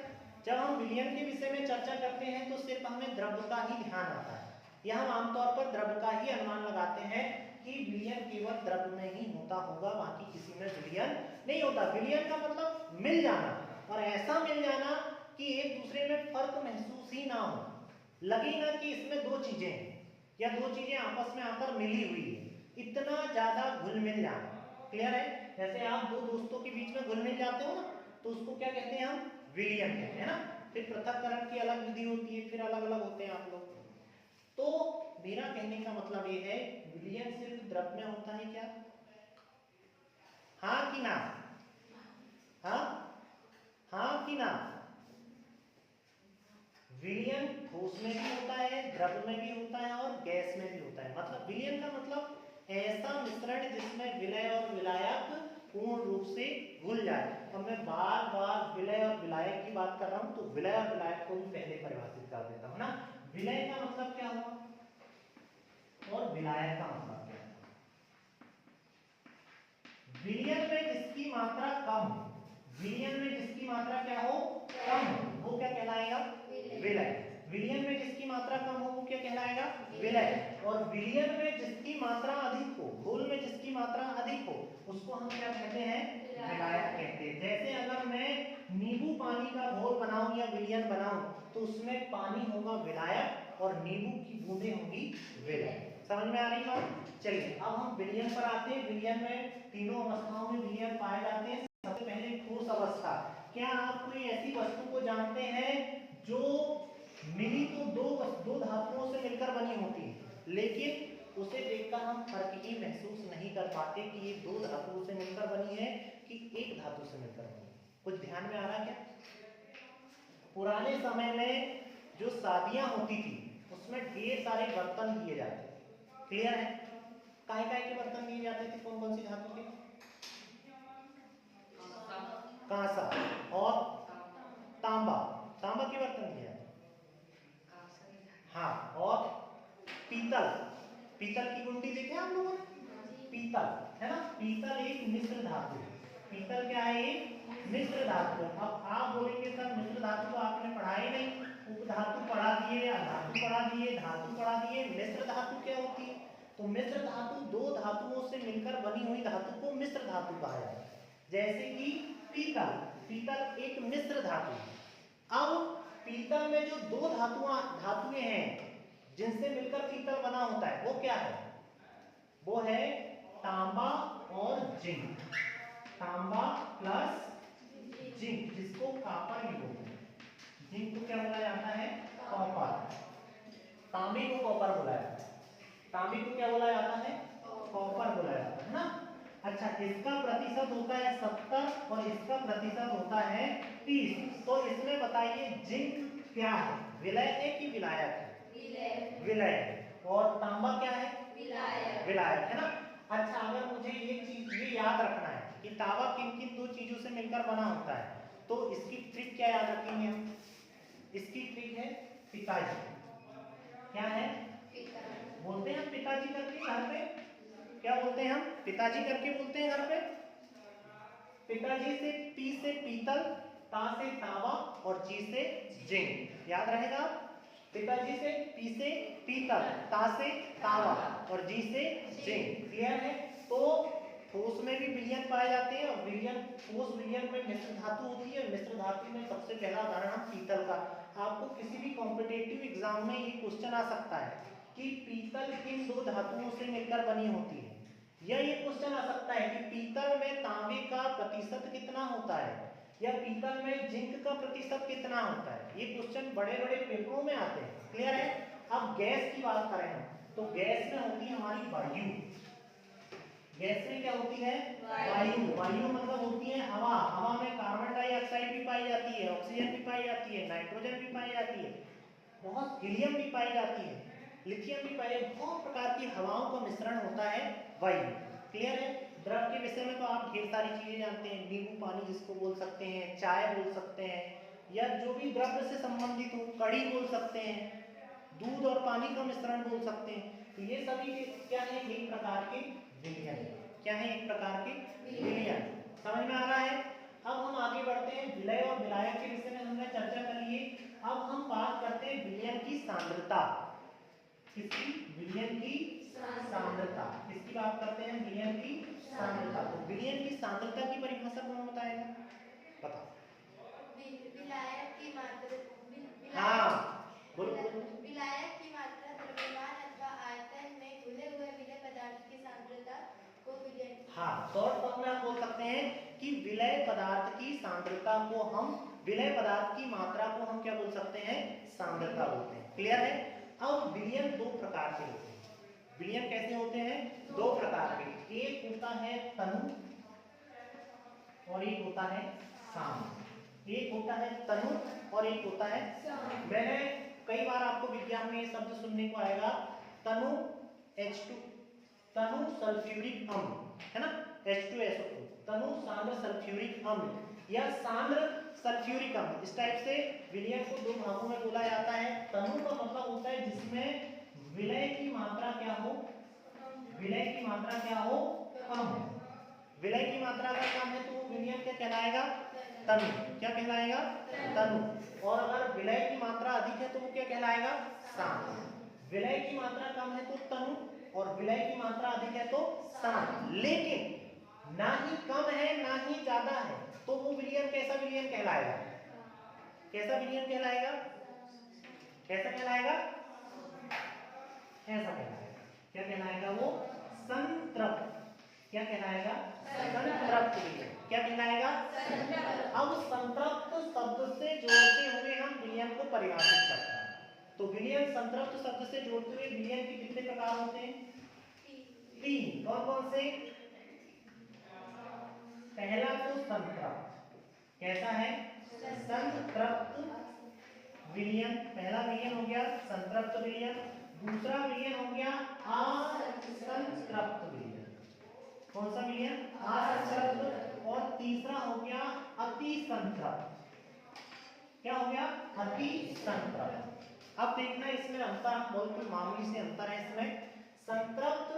जब हम विलयन के विषय में चर्चा करते हैं तो सिर्फ हमें द्रव का ही ध्यान आता है, या हम आमतौर पर द्रव का ही अनुमान लगाते हैं कि विलयन केवल द्रव्य में ही होता होगा, बाकी किसी में विलयन नहीं होता। विलयन का मतलब मिल जाना, और ऐसा मिल जाना कि एक दूसरे में फर्क महसूस ही ना हो, लगे ना कि इसमें दो चीजें हैं या दो चीजें आपस में आकर मिली हुई है, इतना ज्यादा घुल मिल जाना। क्लियर है? जैसे आप दो दोस्तों के बीच में घुल मिल जाते हो ना, तो उसको क्या कहते हैं हम? विलयन कहते हैं ना। फिर पृथक्करण की अलग विधि होती है, फिर अलग अलग होते हैं आप लोग। तो मेरा कहने का मतलब ये है, विलयन सिर्फ द्रव्य में होता है क्या? हाँ कि ना? हाँ हाँ कि ना? विलयन ठोस में भी होता है, द्रव्य में भी होता है और गैस में भी होता है। मतलब विलयन का मतलब ऐसा मिश्रण जिसमें विलय और विलायक पूर्ण रूप से घुल जाए। और मैं बार बार विलय और विलायक की बात कर रहा हूं, तो विलय और विलायक को भी पहले परिभाषित कर देता हूं ना। विलय का मतलब क्या हुआ और विलायक का मतलब क्या है? विलयन में जिसकी मात्रा कम, विलयन में जिसकी मात्रा क्या हो? कम, वो क्या कहलाएगा? विलय। विलयन में जिसकी मात्रा कम हो वो क्या कहलाएगा? विलय। और विलयन में जिसकी मात्रा अधिक हो, घोल में जिसकी मात्रा अधिक हो, उसको हम क्या कहते हैं? विलायक कहते हैं। जैसे अगर मैं नींबू पानी का घोल बनाऊं या विलयन बनाऊं, तो उसमें पानी होगा विलायक और नींबू की बूंदें होंगी विलय। समझ में आ रही बात? चलिए अब हम विलयन पर आते हैं। विलयन में तीनों अवस्थाओं में विलयन पाए जाते हैं। सबसे पहले ठोस अवस्था। क्या आप कोई ऐसी वस्तु को जानते हैं जो मिली तो दो धातुओं से मिलकर बनी होती है, लेकिन उसे देखकर हम फर्क ही महसूस नहीं कर पाते कि ये दो धातुओं से मिलकर बनी है कि एक धातु से मिलकर बनी है? कुछ ध्यान में आ रहा है क्या? पुराने समय में जो शादियां होती थी उसमें ढेर सारे बर्तन दिए जाते थे। क्लियर है? काय काय के बर्तन दिए जाते थे? कौन कौन सी धातु के? कांसा और तांबा। तांबा के बर्तन दिए जाते। हाँ, और पीतल। पीतल की गुंडी देखे आप लोगों ने? पीतल है ना। पीतल एक मिश्र धातु है। पीतल क्या है? एक मिश्र धातु। अब आप बोलेंगे सर मिश्र धातु तो आपने पढ़ा ही नहीं, उपधातु पढ़ा दिए या धातु पढ़ा दिए, धातु पढ़ा दिए, मिश्र धातु क्या होती है? तो मिश्र धातु दो धातुओं से मिलकर बनी हुई धातु को मिश्र धातु कहा जाता है। जैसे कि पीतल, पीतल एक मिश्र धातु है। अब पीतल में जो दो धातुएं हैं जिनसे मिलकर पीतल बना होता है, वो क्या है? वो है तांबा और जिंक। तांबा प्लस जिंक, जिसको कॉपर भी बोलते हैं। जिंक को क्या बोला जाता है? कॉपर। तांबे को कॉपर बोला जाता है। तांबे को क्या बोला जाता है? कॉपर बोला जाता है ना। अच्छा, इसका प्रतिशत होता है 70 और इसका प्रतिशत होता है 30। तो इसमें बताइए जिंक क्या है? विलय है कि विलायक है? विलय है। और तांबा क्या है? विलायक। विलायक है ना। अच्छा, अगर मुझे एक चीज ये याद रखना है कि तांबा किन किन दो चीजों से मिलकर बना होता है, तो इसकी ट्रिक क्या याद रखेंगे हम? इसकी ट्रिक है पिताजी। क्या है? बोलते हैं हम पिताजी करके घर पे। क्या बोलते हैं हम? पिताजी करके बोलते हैं घर पे। पिताजी से पी से पीतल, ता से तांबा और जी से जिंक। याद रहेगा? पिताजी से पी से पीतल, ता से तांबा और जी से जिंक। क्लियर है? तो ठोस में भी विलयन पाए जाते हैं और विलयन, ठोस विलयन में मिश्र धातु होती है। मिश्र धातु में सबसे पहला उदाहरण हम पीतल का। आपको किसी भी कॉम्पिटिटिव एग्जाम में ये क्वेश्चन आ सकता है कि पीतल किन दो धातुओं से मिलकर बनी होती है, या ये क्वेश्चन आ सकता है कि पीतल में तांबे का प्रतिशत कितना होता है, या पीतल में जिंक का प्रतिशत कितना होता है। ये क्वेश्चन बड़े बड़े पेपरों में आते हैं। क्लियर है? अब गैस की बात करें हम, तो गैस में होती है हमारी वायु। गैस में क्या होती है? वायु। वायु मतलब होती है हवा। हवा में कार्बन डाइऑक्साइड भी पाई जाती है, ऑक्सीजन भी पाई जाती है, नाइट्रोजन भी पाई जाती है, बहुत हीलियम भी पाई जाती है, लिथियम भी पाई जाती है। बहुत प्रकार की हवाओं का मिश्रण होता है वायु। क्लियर है? द्रव के विषय में तो आप ढेर सारी चीजें जानते हैं। नींबू पानी जिसको बोल सकते हैं, चाय बोल सकते हैं, या जो भी द्रव्य से संबंधित हो, कड़ी बोल सकते हैं, दूध और पानी का मिश्रण बोल सकते हैं। तो ये सभी क्या है? एक प्रकार के विलयन। क्या है? एक प्रकार के विलयन। समझ में आ रहा है? अब हम आगे बढ़ते हैं। विलय और विलायक के विषय में हमने चर्चा कर ली है। अब हम बात करते हैं विलयन की सांद्रता। किसकी? विलयन की सांद्रता। किसकी बात करते हैं? विलयन की सांद्रता। तो विलयन की सांद्रता की परिभाषा कौन बताएगा? बताओ। विलायक की मात्रा हाँ बोलो बोलो। विलायक की मात्रा द्रव्यमान अथवा आयतन में घुले हुए विलय पदार्थ की सांद्रता को विलयन। हाँ, शॉर्ट फॉर्म में आप बोल सकते हैं कि विलय पदार्थ की सांद्रता को हम, विलय पदार्थ की मात्रा को हम क्या बोल सकते हैं? सांद्रता बोलते हैं। क्लियर है? अब विलयन दो प्रकार के होते हैं। विलयन कैसे होते हैं? दो प्रकार के। एक होता है तनु और एक होता है साम। एक होता है तनु और एक होता है साम। मैंने कई बार आपको विज्ञान में ये शब्द सुनने को आएगा, तनु H2, तनु सल्फ्यूरिक अम्ल, है ना, H2SO2, तनु सांद्र सल्फ्यूरिक अम्ल या सांद्र सल्फ्यूरिक अम्ल। इस टाइप से विलयन को दो भागों में बोला जाता है। तनु का मतलब होता है जिसमें विलय की मात्रा क्या हो? विलय की मात्रा क्या हो? कम हो। विलय की मात्रा का कम है तो वो विलयन क्या कहलाएगा? तनु। क्या कहलाएगा? तनु। और अगर विलय की मात्रा अधिक है तो वो क्या कहलाएगा? साम। विलय की मात्रा कम है तो तनु और विलय की मात्रा अधिक है तो साम। लेकिन ना ही कम है ना ही ज्यादा है तो वो विलयन कैसा विलयन कहलाएगा? कैसा विलयन कहलाएगा? कैसा कहलाएगा? ऐसा कहलाएगा। क्या कहलाएगा वो? संतृप्त। क्या कहलाएगा? संतृप्त विलयन। क्या कहलाएगा? अब संतृप्त शब्द से जोड़ते हुए हम विलयन को परिभाषित करते हैं। तो विलयन संतृप्त शब्द से जोड़ते हुए विलयन के कितने प्रकार होते हैं? तीन। कौन कौन से? पहला तो संतृप्त। कैसा है? संतृप्त विलयन। पहला विलयन हो गया संतृप्त विलयन। दूसरा विलयन हो गया असंतृप्त विलयन। कौन सा विलयन? असंतृप्त। और तीसरा हो गया अति संतृप्त। क्या हो गया? अति संतृप्त। अब देखना इसमें अंतर, बहुत मामूली से अंतर है इसमें। संतृप्त,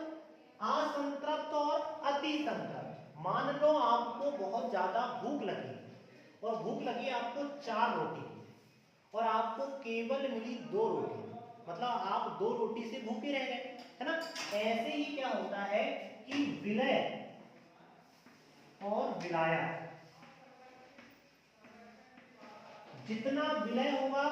असंतृप्त और अति संतृप्त। मान लो आपको बहुत ज्यादा भूख लगी और भूख लगी आपको 4 रोटी और आपको केवल मिली 2 रोटी, मतलब आप 2 रोटी से भूखे रह गए, है ना। ऐसे ही क्या होता है कि विलय और विलायक, जितना विलय होगा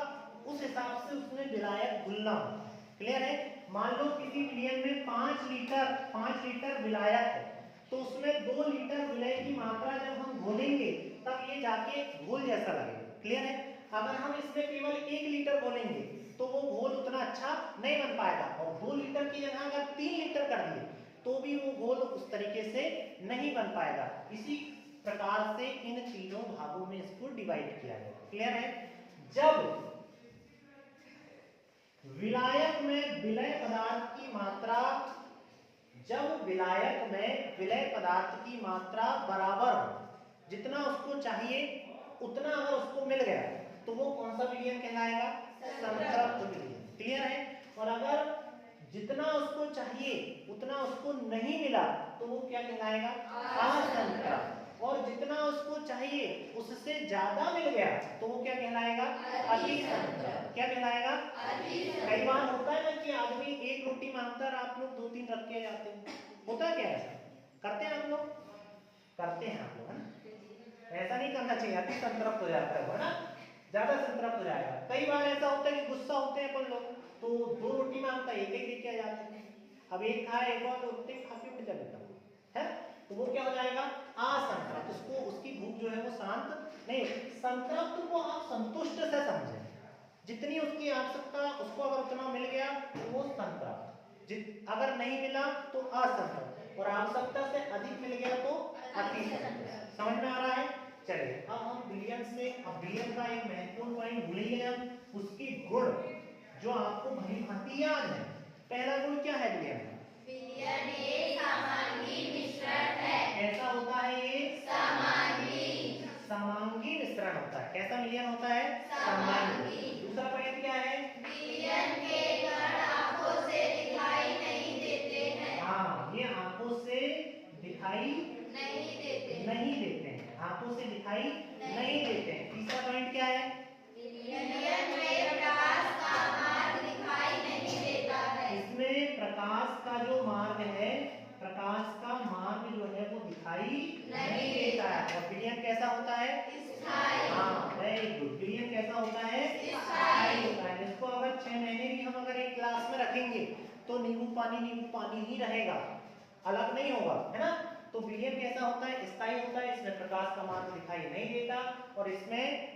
उस हिसाब से उसमें विलायक घुलना होगा। क्लियर है? मान लो किसी विलयन में 5 लीटर विलायक है तो उसमें 2 लीटर विलय की मात्रा जब हम घोलेंगे तब ये जाके घोल जैसा लगेगा। क्लियर है? अगर हम इसमें केवल 1 लीटर घोलेंगे तो वो घोल उतना अच्छा नहीं बन पाएगा, और 2 लीटर की जगह अगर 3 लीटर कर दिए तो भी वो घोल उस तरीके से नहीं बन पाएगा। इसी प्रकार से इन तीनों भागों में इसको डिवाइड किया गया। क्लियर है? जब विलायक में विलय पदार्थ की मात्रा, जब विलायक में विलय पदार्थ की मात्रा बराबर हो, जितना उसको चाहिए उतना अगर उसको मिल गया तो वो कौन सा विलयन कहलाएगा? संतृप्त विलयन। क्लियर है? और अगर जितना उसको चाहिए उतना उसको नहीं मिला तो वो क्या कहलाएगा? असंतृप्त। और जितना उसको चाहिए उससे ज्यादा मिल गया तो वो क्या कहलाएगा? अति संतृप्त। क्या कहलाएगा? कई बार होता है ना कि आदमी 1 रोटी मांगता है, आप लोग 2-3 रख के जाते हैं। होता है क्या ऐसा? करते हैं आप लोग? करते हैं आप लोग, है ना? ऐसा नहीं करना चाहिए, अति संतृप्त हो जाता है ना, ज्यादा संतृप्त हो जाएगा। कई बार ऐसा होता है कि गुस्सा होते हैं अपन लोग तो 2 रोटी मांगता है, एक लेके आ जाते हैं। अब एक खाए एक और उतने खा के फिर चले जाओ, है तो वो क्या हो जाएगा? असंतृप्त। उसको, उसकी भूख जो है वो शांत नहीं। संतृप्त को आप संतुष्ट से समझें, जितनी उसकी आवश्यकता उसको अगर उतना मिल गया तो वो संतृप्त, अगर नहीं मिला तो असंतृप्त, और आवश्यकता से अधिक मिल गया तो अति संतृप्त। समझ में आ रहा है? चलिए अब हम विलयन से, अब विलयन का एक महत्वपूर्ण पॉइंट भूल गए हम, उसकी गुण जो आपको भली भांति याद है। पहला गुण क्या है विलयन का? विलयन एक समांगी मिश्रण है। कैसा होता है ये? समांगी। समांगी मिश्रण होता है। कैसा विलयन होता है? समांगी। दूसरा पॉइंट क्या है? विलयन के कण आंखों से दिखाई नहीं देते हैं। हाँ, ये आंखों से दिखाई नहीं देते हैं, आंखों से दिखाई नहीं देते हैं। तीसरा पॉइंट क्या है? विलयन में प्रकाश का मार्ग दिखाई नहीं देता है। इसमें प्रकाश का जो होता है? स्थायी। हाँ, वेरी गुड। विलियन कैसा होता है? स्थायी होता है। इसको अगर 6 महीने भी हम अगर एक क्लास में रखेंगे तो नींबू पानी ही रहेगा, अलग नहीं होगा, है ना। तो विलियन कैसा होता है? स्थायी होता है। इसमें प्रकाश का मार्ग दिखाई नहीं देता और इसमें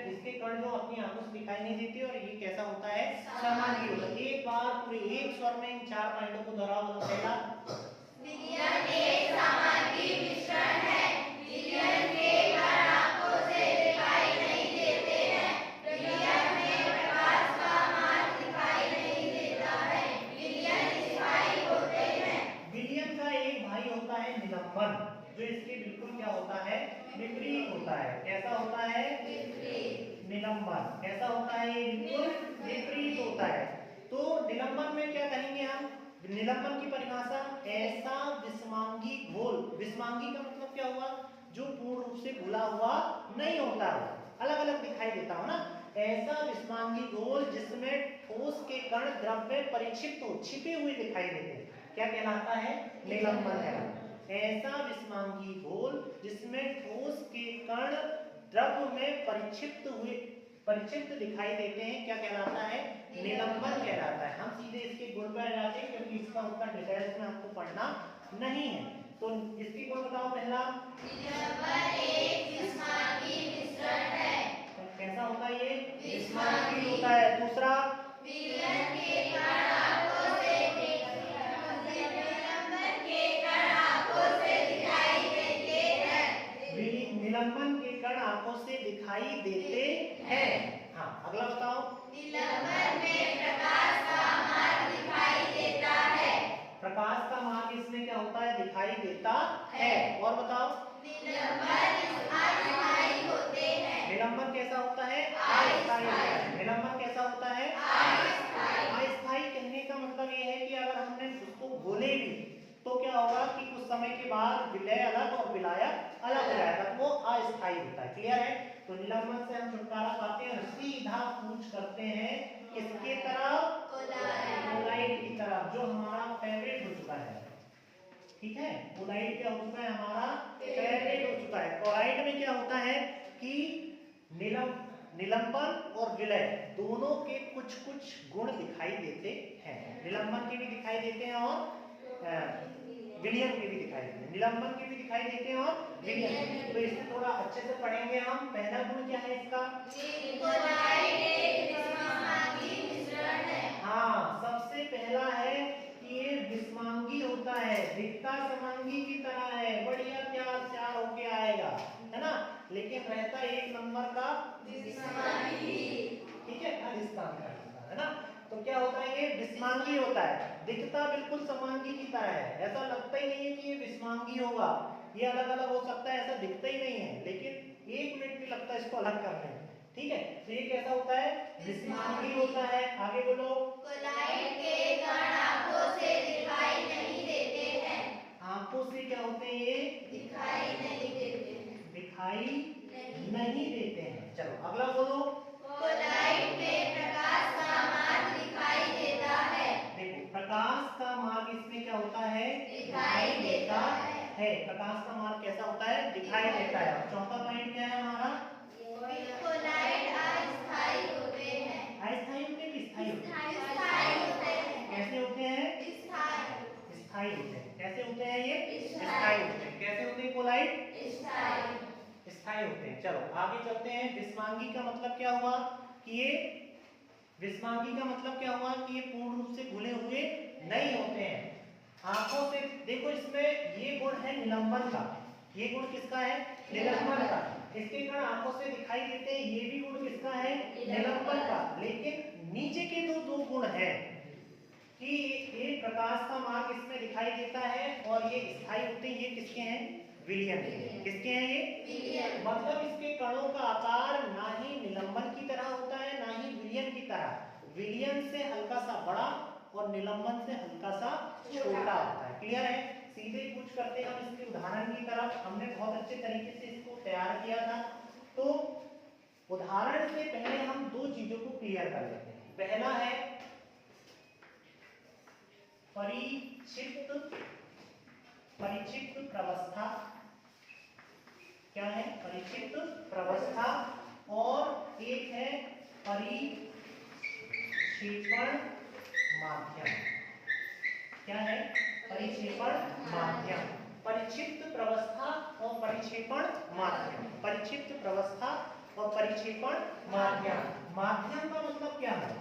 इसके कण जो अपनी आंखों से दिखाई नहीं देती और ये कैसा होता है? समांगी होता है। एक बार पूरे एक स्वर में इन 4 पॉइंटों को दोहराओ। पहला, विलियन एक समांगी मिश्रण है। विलियन के कण आंखों से दिखाई नहीं देते हैं। विलियन में प्रकाश का मार्ग दिखाई नहीं देता है। विलियन स्थायी होते हैं। विलियन का एक भाई होता है निलंबन, जो इसके बिल्कुल क्या होता है? विपरीत होता है। कैसा होता है? विपरीत। निलंबन कैसा होता है? ये बिल्कुल विपरीत होता है। तो निलंबन में क्या कहेंगे हम? निलंबन की परिभाषा, ऐसा विस्मांगी घोल। विस्मांगी का मतलब क्या हुआ? जो पूर्ण रूप से घुला हुआ नहीं होता, अलग अलग दिखाई देता हो ना। ऐसा विस्मांगी घोल जिसमें ठोस के कण द्रव में परिक्षिप्त हो, छिपे हुए दिखाई देते हैं, क्या कहलाता है? निलंबन कहलाता है। ऐसा विस्मांगी घोल जिसमें ठोस के कण द्रव में परिक्षिप्त दिखाई देते हैं, क्या कहलाता है? निलंबन कहलाता है। हम सीधे इसके गुण पर आ जाते हैं क्योंकि इसका उत्तर डिटेल्स में हमको पढ़ना नहीं है। तो इसकी गुण बताओ। पहला, निलंबन एक विस्मांगी मिश्रण है। कैसा होता है ये? विस्मांगी होता है। दूसरा, विलियन के कण आंखों से दिखाई देते हैं। निलंबन के कण आंखों से दिखाई देते हैं। हाँ, अगला बताओ। निलंबन में प्रकाश का मार्ग दिखाई देता है। प्रकाश का मार्ग इसमें क्या होता है? दिखाई देता है। और बताओ। निलंबन अस्थायी होते हैं। निलंबन कैसा होता है? अस्थायी। निलंबन कैसा होता है? अस्थायी। अस्थायी कहने का मतलब ये है कि अगर हमने उसको घोले भी तो क्या होगा कि कुछ समय के बाद विलय अलग और विलायक अलग हो जाएगा, तो वो अस्थायी होता है। क्लियर है? तो निलंबन से हम छुटकारा पाते हैं। सीधा कूच करते हैं किसके तरफ? कोलाइट की तरफ, जो हमारा फेवरेट हो चुका है। ठीक है, कोलाइट क्या हो चुका है? हमारा फेवरेट हो चुका है। कोलाइट में क्या होता है कि निलंबन और विलय दोनों के कुछ कुछ गुण दिखाई देते हैं। निलंबन के भी दिखाई देते हैं और विलियन के भी दिखाई देते हैं। निलंबन के भी दिखाई देते हैं और विलियन के। तो इसे थोड़ा अच्छे से पढ़ेंगे हम। पहला गुण क्या है इसका? कोलाइट एक विस्मांगी मिश्रण है। हाँ, सबसे पहला है कि ये विस्मांगी होता है, दिखता समांगी की तरह है, बढ़िया प्यार होके आएगा, है ना, लेकिन रहता एक नंबर का विस्मांगी। ठीक है, अधिष्ठान का हिस्सा, है ना। तो क्या होता है? ये विस्मांगी होता है, दिखता बिल्कुल समांगी की तरह है। ऐसा लगता ही नहीं है कि ये विस्मांगी होगा, ये अलग अलग हो सकता है, ऐसा दिखता ही नहीं है, लेकिन 1 मिनट भी लगता है इसको अलग करने में। ठीक है, तो ये कैसा होता है? विस्मांगी होता है। आगे बोलो। कोलाइट के कण आंखों से दिखाई नहीं देते हैं। आंखों से क्या होते हैं? ये दिखाई नहीं देते हैं। दिखाई नहीं देते हैं। चलो अगला बोलो। कोलाइट में प्रकाश का मार्ग दिखाई देता है। देखो, प्रकाश का मार्ग इसमें क्या होता है? दिखाई देता है। प्रकाश का मार्ग कैसा होता है? दिखाई देता है। चौथा पॉइंट क्या है हमारा? कोलाइट अस्थायी होते हैं। अस्थायी होते हैं कि स्थायी होते हैं? स्थायी होते हैं। कैसे होते हैं? स्थायी। स्थायी होते हैं। कैसे होते हैं ये? स्थायी। स्थायी होते हैं। कैसे होते हैं कोलाइट? स्थायी। स्थायी होते हैं। चलो आगे चलते हैं। विस्मांगी का मतलब क्या हुआ कि ये विस्मांगी का मतलब क्या हुआ कि ये पूर्ण रूप से घुले हुए नहीं होते हैं। आंखों से देखो, इसमें ये गुण है निलंबन का। ये गुण किसका है? निलंबन का। इसके कारण आंखों से दिखाई देते हैं। ये भी गुण किसका है? निलंबन का। लेकिन नीचे के दो गुण हैं कि ये प्रकाश का मार्ग इसमें दिखाई देता है और ये स्थायी होते हैं। ये किसके हैं? विलियन के। किसके हैं ये? विलियन। मतलब इसके कणों का आकार ना ही निलंबन की तरह होता है ना ही विलियन की तरह। विलियन से हल्का सा बड़ा और निलंबन से हल्का सा छोटा होता है। क्लियर है? सीधे कुछ करते हैं हम इसके उदाहरण की तरफ। हमने बहुत अच्छे तरीके से इसको तैयार किया था। तो उदाहरण से पहले हम 2 चीजों को क्लियर कर लेते हैं। पहला है परिक्षिप्त प्रवस्था क्या है? परिक्षिप्त प्रवस्था। और एक है परिक्षेपण माध्यम। क्या है? परिक्षेपण माध्यम। परिक्षिप्त प्रवस्था और परिक्षेपण माध्यम। परिक्षिप्त प्रवस्था और परिक्षेपण माध्यम। माध्यम का मतलब क्या है?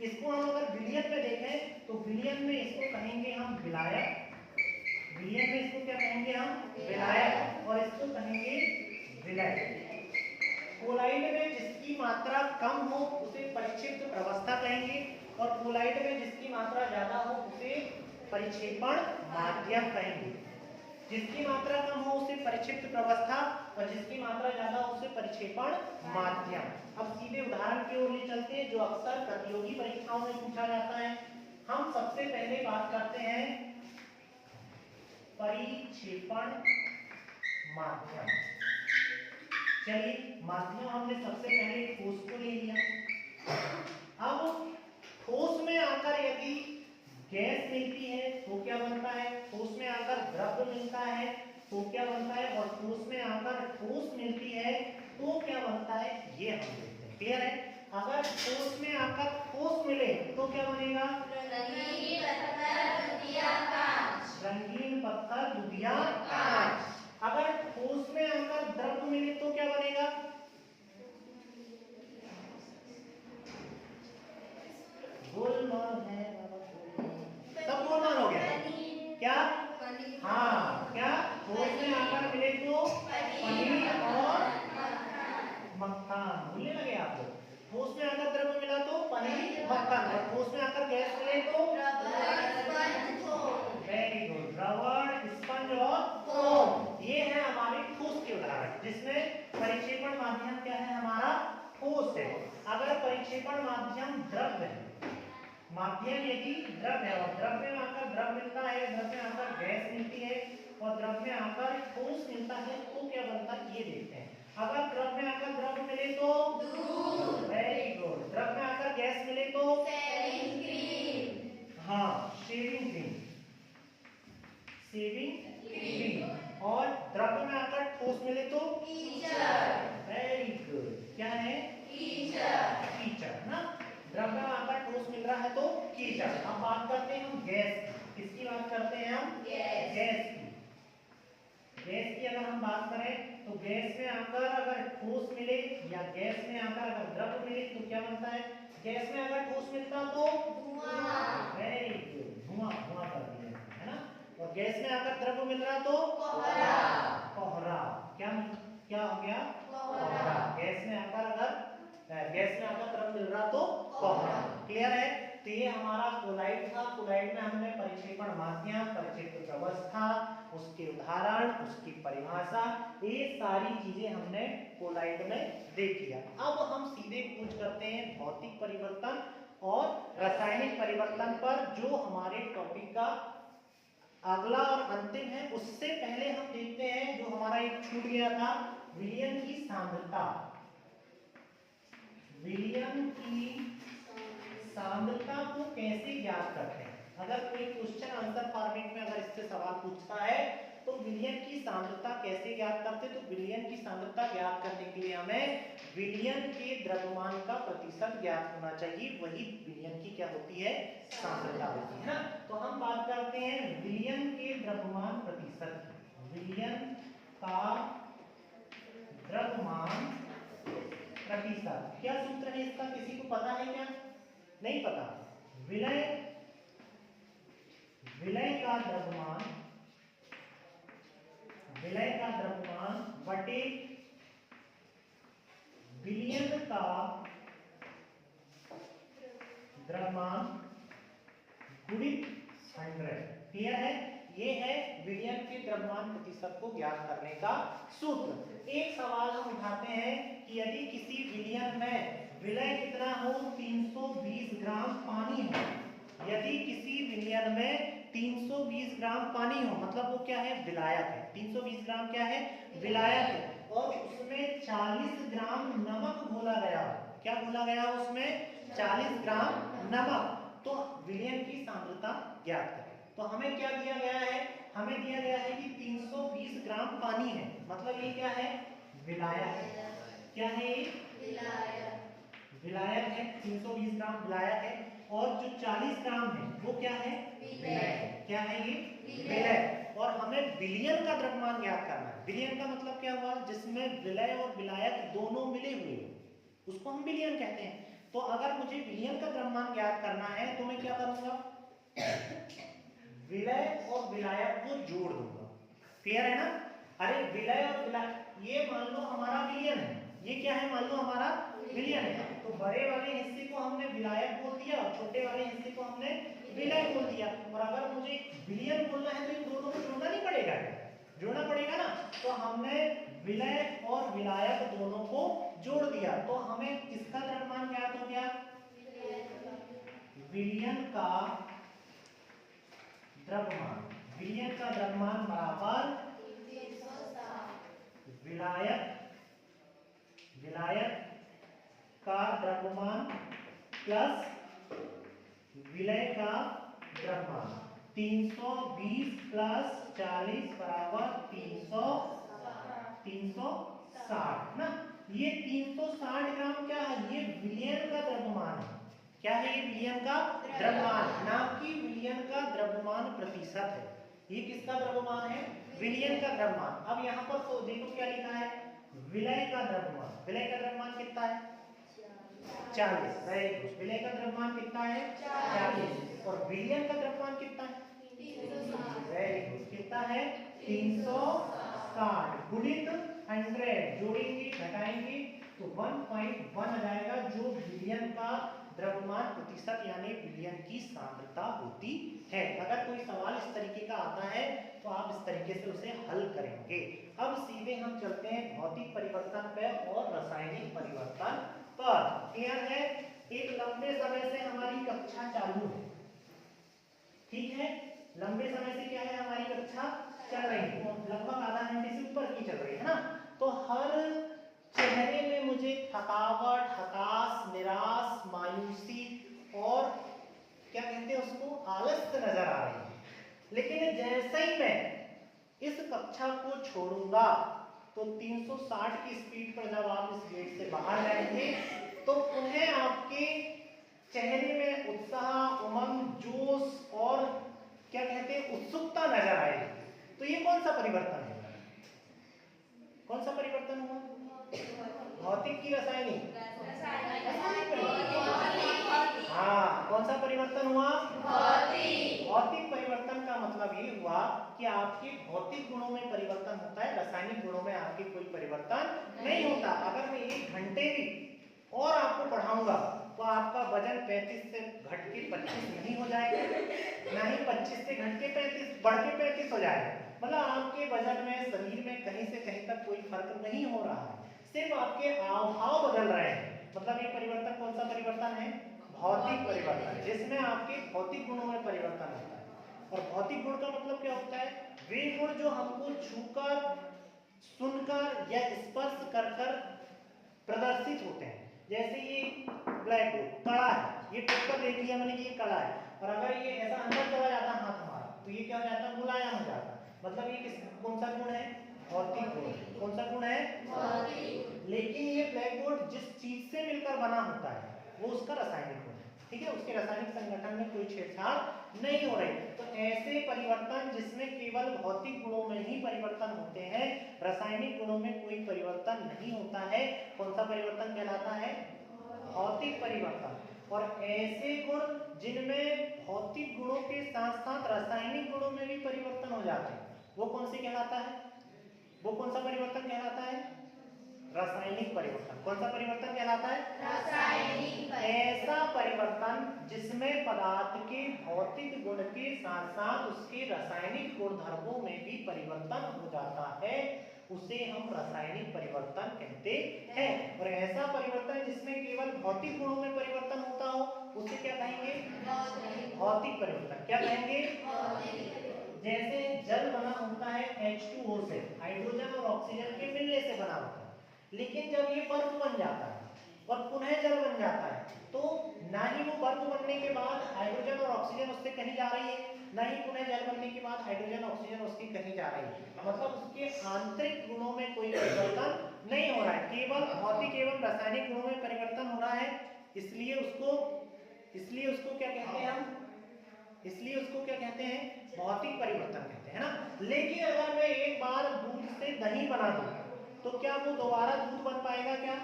इसको हम अगर विलयन में देखें तो विलयन में इसको कहेंगे हम विलायक। विलयन में इसको क्या कहेंगे हम? विलायक। और इसको कहेंगे विलय। कोलाइड में जिसकी मात्रा कम हो उसे परिक्षिप्त प्रवस्था कहेंगे, और कोलाइड में जिसकी मात्रा ज्यादा हो उसे परिक्षेपण माध्यम कहेंगे। जिसकी मात्रा कम हो उसे परिक्षिप्त प्रवस्था, और जिसकी मात्रा ज्यादा हो उसे परिक्षेपण माध्यम। अब सीधे उदाहरण की ओर ले चलते हैं जो अक्सर प्रतियोगी परीक्षाओं में पूछा जाता है। हम सबसे पहले बात करते हैं परिक्षेपण माध्यम। चलिए, माध्यम हमने सबसे पहले ठोस को ले लिया। अब ठोस में आकर यदि गैस मिलती है तो क्या बनता है? ठोस में आकर द्रव्य मिलता है तो क्या बनता है? और ठोस में आकर ठोस मिलती है तो क्या बनता है? ये हम देखते हैं। क्लियर है? अगर ठोस में आकर ठोस मिले तो क्या बनेगा? रंगीन पत्थर दुधिया कांच। अगर ठोस में आकर द्रव्य मिले तो क्या बनेगा? गोलमाल है। सब गोलमाल हो गया। क्या? हाँ, क्या? ठोस में आकर मिले तो पनीर और मक्खन। भूलने लगे आप लोग। ठोस में आकर द्रव्य मिला तो पनीर मक्खन, और ठोस में आकर गैस मिले तो वेरी गुड, रबड़, स्पंज और फोम। ये है हमारे ठोस के उदाहरण, जिसमें परिक्षेपण माध्यम क्या है? हमारा ठोस है। अगर परिक्षेपण माध्यम द्रव्य है, माध्यम यदि द्रव्य है और द्रव्य में आकर द्रव्य मिलता है, द्रव्य में आकर गैस मिलती है और द्रव्य में आकर ठोस मिलता है तो क्या बनता है? ये देखते हैं। अगर द्रव्य में आकर द्रव्य मिले तो दूध। Very good. द्रव्य में आकर गैस मिले तो शेविंग क्रीम। हाँ, शेविंग क्रीम। Shaving cream. और द्रव्य में आकर ठोस मिले तो कीचड़। Very good. क्या है? कीचड़। कीचड़ ना। द्रव्य में आकर ठोस मिल रहा है तो कीचड़। अब बात करते हैं हम गैस की। किसकी बात करते हैं हम? गैस की। गैस की अगर हम बात करें तो गैस में आकर अगर ठोस मिले या गैस में आकर अगर द्रव्य मिले तो क्या बनता है? गैस में अगर ठोस मिलता तो धुआं। वेरी गुड, धुआं। धुआं कर दिया है ना। और गैस में आकर द्रव्य मिल रहा तो कोहरा। कोहरा। क्या क्या हो गया? कोहरा। गैस में आकर द्रव्य मिल रहा तो कोहरा। क्लियर है? तो ये हमारा कोलाइड था। कोलाइड में हमने परिक्षेपण माध्यम, परिक्षेप्त प्रवस्था, उसके उदाहरण, उसकी परिभाषा, ये सारी चीजें हमने कोलाइड में देख लिया। अब हम सीधे कूच करते हैं भौतिक परिवर्तन और रासायनिक परिवर्तन पर, जो हमारे टॉपिक का अगला और अंतिम है। उससे पहले हम देखते हैं जो हमारा एक छूट गया था, विलयन की सांद्रता। विलयन की सांद्रता को कैसे ज्ञात करते हैं? अगर कोई क्वेश्चन आंसर फॉर्मेट में अगर इससे सवाल पूछता है तो विलयन की सांद्रता कैसे ज्ञात करते हैं? तो विलयन की सांद्रता ज्ञात करने के लिए हमें विलयन के द्रव्यमान का प्रतिशत ज्ञात होना चाहिए। वही विलयन की क्या होती है? सांद्रता होती है ना। तो हम बात करते हैं विलयन के द्रव्यमान प्रतिशत। विलयन का द्रव्यमान प्रतिशत क्या सूत्र है इसका? किसी को पता है क्या? नहीं पता? विलय का द्रव्यमान बटे विलयन का द्रव्यमान गुणित 100। क्लियर है? ये है विलयन के द्रव्यमान प्रतिशत को ज्ञात करने का सूत्र। एक सवाल हम उठाते हैं कि यदि किसी विलयन में विलय कितना हो? 320 ग्राम पानी हो। यदि किसी विलयन में 320 ग्राम पानी हो, मतलब वो क्या है? विलायक है। 320 ग्राम क्या है? विलायक है। और उसमें 40 ग्राम नमक घोला गया हो। क्या घोला गया हो उसमें? 40 ग्राम नमक। तो विलयन की सांद्रता ज्ञात करें। तो हमें क्या दिया गया है, हमें दिया गया है कि 320 ग्राम पानी है, मतलब ये क्या है, विलायक है। क्या है ये, विलायक है। 320 ग्राम विलायक है और जो 40 ग्राम है वो क्या है, विलय है। क्या है ये, विलय। और हमें विलयन का द्रव्यमान ज्ञात करना है। विलयन का मतलब क्या हुआ, जिसमें विलय और विलायक दोनों मिले हुए हो उसको हम विलयन कहते हैं। तो अगर मुझे विलयन का द्रव्यमान ज्ञात करना है तो मैं क्या करूंगा, विलय और विलायक को जोड़ दूंगा। क्लियर है ना। अरे विलय और विलायक, ये मान लो हमारा विलयन है, ये क्या है, मान लो हमारा विलयन है, तो बड़े वाले हिस्से को हमने विलायक बोल दिया और छोटे वाले हिस्से को हमने विलय बोल दिया। और अगर मुझे विलयन बोलना है तो इन दोनों को जोड़ना नहीं पड़ेगा, जोड़ना पड़ेगा ना। तो हमने विलय और विलायक दोनों को जोड़ दिया, तो हमें किसका द्रव्यमान ज्ञात हो गया, विलयन का द्रव्यमान। विलयन का द्रव्यमान बराबर विलायक का द्रव्यमान प्लस विलय का द्रव्यमान। 320 प्लस 40 बराबर 360 ना। ये 360 ग्राम क्या है, ये विलयन का द्रव्यमान है। क्या है, ये विलयन का द्रव्यमान, ना कि विलयन का द्रव्यमान प्रतिशत है। ये किसका द्रव्यमान है, विलयन का द्रव्यमान। अब यहाँ पर तो देखो क्या लिखा है, विलय का द्रव्यमान। विलय का द्रव्यमान कितना है, 40। Very good. विलय का द्रव्यमान कितना है, 40। और विलयन का द्रव्यमान कितना है, वेरी गुड, कितना है, 360 गुणित 100, जोड़ेंगे घटाएंगे तो 1.1 आ जाएगा, जो विलयन का द्रव्यमान प्रतिशत यानी विलयन की सांद्रता होती है। अगर कोई सवाल इस तरीके का आता है तो आप इस तरीके से उसे हल करेंगे। अब सीधे हम चलते हैं भौतिक परिवर्तन पर और रासायनिक परिवर्तन पर। क्लियर है। एक लंबे समय से हमारी कक्षा चालू है, ठीक है, लंबे समय से क्या है, हमारी कक्षा चल रही है, लगभग आधा घंटे से ऊपर की चल रही है ना। तो हर चेहरे में मुझे थकावट, हताश, निराश, मायूसी और क्या कहते हैं उसको, आलस्य नजर आ रही है। लेकिन जैसे ही मैं इस कक्षा को छोड़ूंगा तो 360 की स्पीड पर जब आप इस गेट से बाहर जाएंगे तो उन्हें आपके चेहरे में उत्साह, उमंग, जोश और क्या कहते हैं उत्सुकता नजर आएगी। तो ये कौन सा परिवर्तन है, कौन सा परिवर्तन हुआ, भौतिक की रासायनिक, हाँ, कौन सा परिवर्तन हुआ, भौतिक परिवर्तन का मतलब ये हुआ कि आपके भौतिक गुणों में परिवर्तन होता है, रासायनिक गुणों में आपके कोई परिवर्तन नहीं होता। अगर मैं 1 घंटे भी और आपको पढ़ाऊंगा तो आपका वजन 35 से घट के 25 नहीं हो जाएगा, ना ही 25 से घट के 35 बढ़ के 35 हो जाएगा। मतलब आपके वजन में, शरीर में कहीं से कहीं तक कोई फर्क नहीं हो रहा है, सिर्फ आपके हाव भाव बदल रहे हैं। मतलब ये परिवर्तन कौन सा परिवर्तन है, भौतिक परिवर्तन, जिसमें आपके भौतिक गुणों में परिवर्तन होता है। और भौतिक गुण का मतलब क्या होता है, वे गुण जो हमको छूकर, सुनकर या स्पर्श कर कर प्रदर्शित होते हैं। जैसे ये ब्लैक बोर्ड कड़ा है, ये पेपर देख लिया मैंने कि ये कड़ा है, और अगर ये ऐसा अंदर चला जाता हाथ हमारा तो ये क्या हो जाता, मुलायम हो जाता। मतलब ये कौन सा गुण है, भौतिक गुण। कौन सा गुण है, भौतिक। लेकिन ये ब्लैक बोर्ड जिस चीज से मिलकर बना होता है वो उसका रासायनिक गुण है, ठीक है, उसके रासायनिक संगठन में कोई छेड़छाड़ नहीं हो रही। तो ऐसे परिवर्तन जिसमें केवल भौतिक गुणों में ही परिवर्तन होते हैं, रासायनिक गुणों में कोई परिवर्तन नहीं होता है, कौन सा परिवर्तन कहलाता है, भौतिक परिवर्तन। और ऐसे गुण जिनमें भौतिक गुणों के साथ साथ रासायनिक गुणों में भी परिवर्तन हो जाते हैं, वो कौन से कहलाता है, वो कौन सा परिवर्तन कहलाता है, रासायनिक परिवर्तन। कौन सा परिवर्तन कहलाता है, रासायनिक। ऐसा परिवर्तन जिसमें पदार्थ के भौतिक गुण के साथ साथ उसके रासायनिक गुणधर्मों में भी परिवर्तन हो जाता है, उसे हम रासायनिक परिवर्तन कहते हैं। और ऐसा परिवर्तन जिसमें केवल भौतिक गुणों में परिवर्तन होता हो उसे क्या कहेंगे, भौतिक परिवर्तन। क्या कहेंगे, जैसे जल बना होता है H2O से, हाइड्रोजन और ऑक्सीजन के मिलने से बना होता है, लेकिन जब ये बर्फ बन जाता है और पुनः जल बन जाता है तो ना ही वो बर्फ बनने के बाद हाइड्रोजन और ऑक्सीजन उससे कहीं जा रही है, नहीं पुनः जल बनने के बाद हाइड्रोजन ऑक्सीजन उसकी कहीं जा रही है, मतलब उसके आंतरिक गुणों में कोई परिवर्तन नहीं हो रहा है, केवल भौतिक एवं रासायनिक गुणों में परिवर्तन हो रहा है। इसलिए उसको क्या कहते हैं हम, इसलिए उसको क्या कहते हैं, भौतिक परिवर्तन कहते हैं ना। लेकिन अगर मैं एक बार दूध से दही बना दूं तो क्या वो दोबारा दूध बन पाएगा क्या?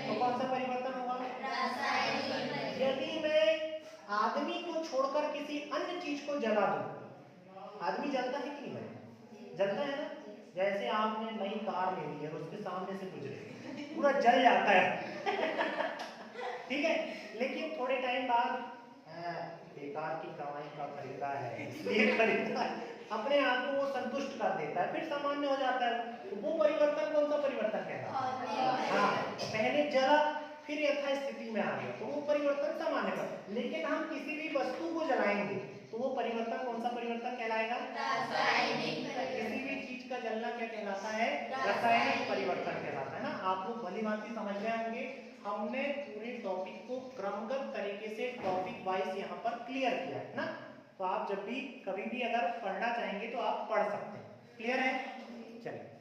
तो कौन सा परिवर्तन होगा? रासायनिक। यदि मैं आदमी को छोड़कर किसी अन्य चीज को जला दूं, आदमी जलता है कि नहीं? जलता है ना। जैसे आपने नई कार ले ली है, उसके सामने से गुजरे, पूरा जल जाता है ठीक है। लेकिन थोड़े टाइम बाद बेकार की कमाई का खरीदा है इसलिए खरीदा है, अपने आप को वो संतुष्ट कर देता है, फिर सामान्य हो जाता है। तो वो परिवर्तन कौन सा परिवर्तन कहलाता है? हाँ, पहले जला फिर यथास्थिति में आ गया, तो वो परिवर्तन सामान्य कर। लेकिन हम किसी भी वस्तु को जलाएंगे तो वो परिवर्तन कौन सा परिवर्तन कहलाएगा? रासायनिक। किसी भी चीज का जलना क्या कहलाता है? रासायनिक परिवर्तन कहलाता है ना। आप लोग भली भांति समझ गए होंगे। हमने पूरे टॉपिक को क्रमबद्ध तरीके से टॉपिक वाइज यहाँ पर क्लियर किया है ना। तो आप जब भी कभी भी अगर पढ़ना चाहेंगे तो आप पढ़ सकते हैं। क्लियर है? चलिए।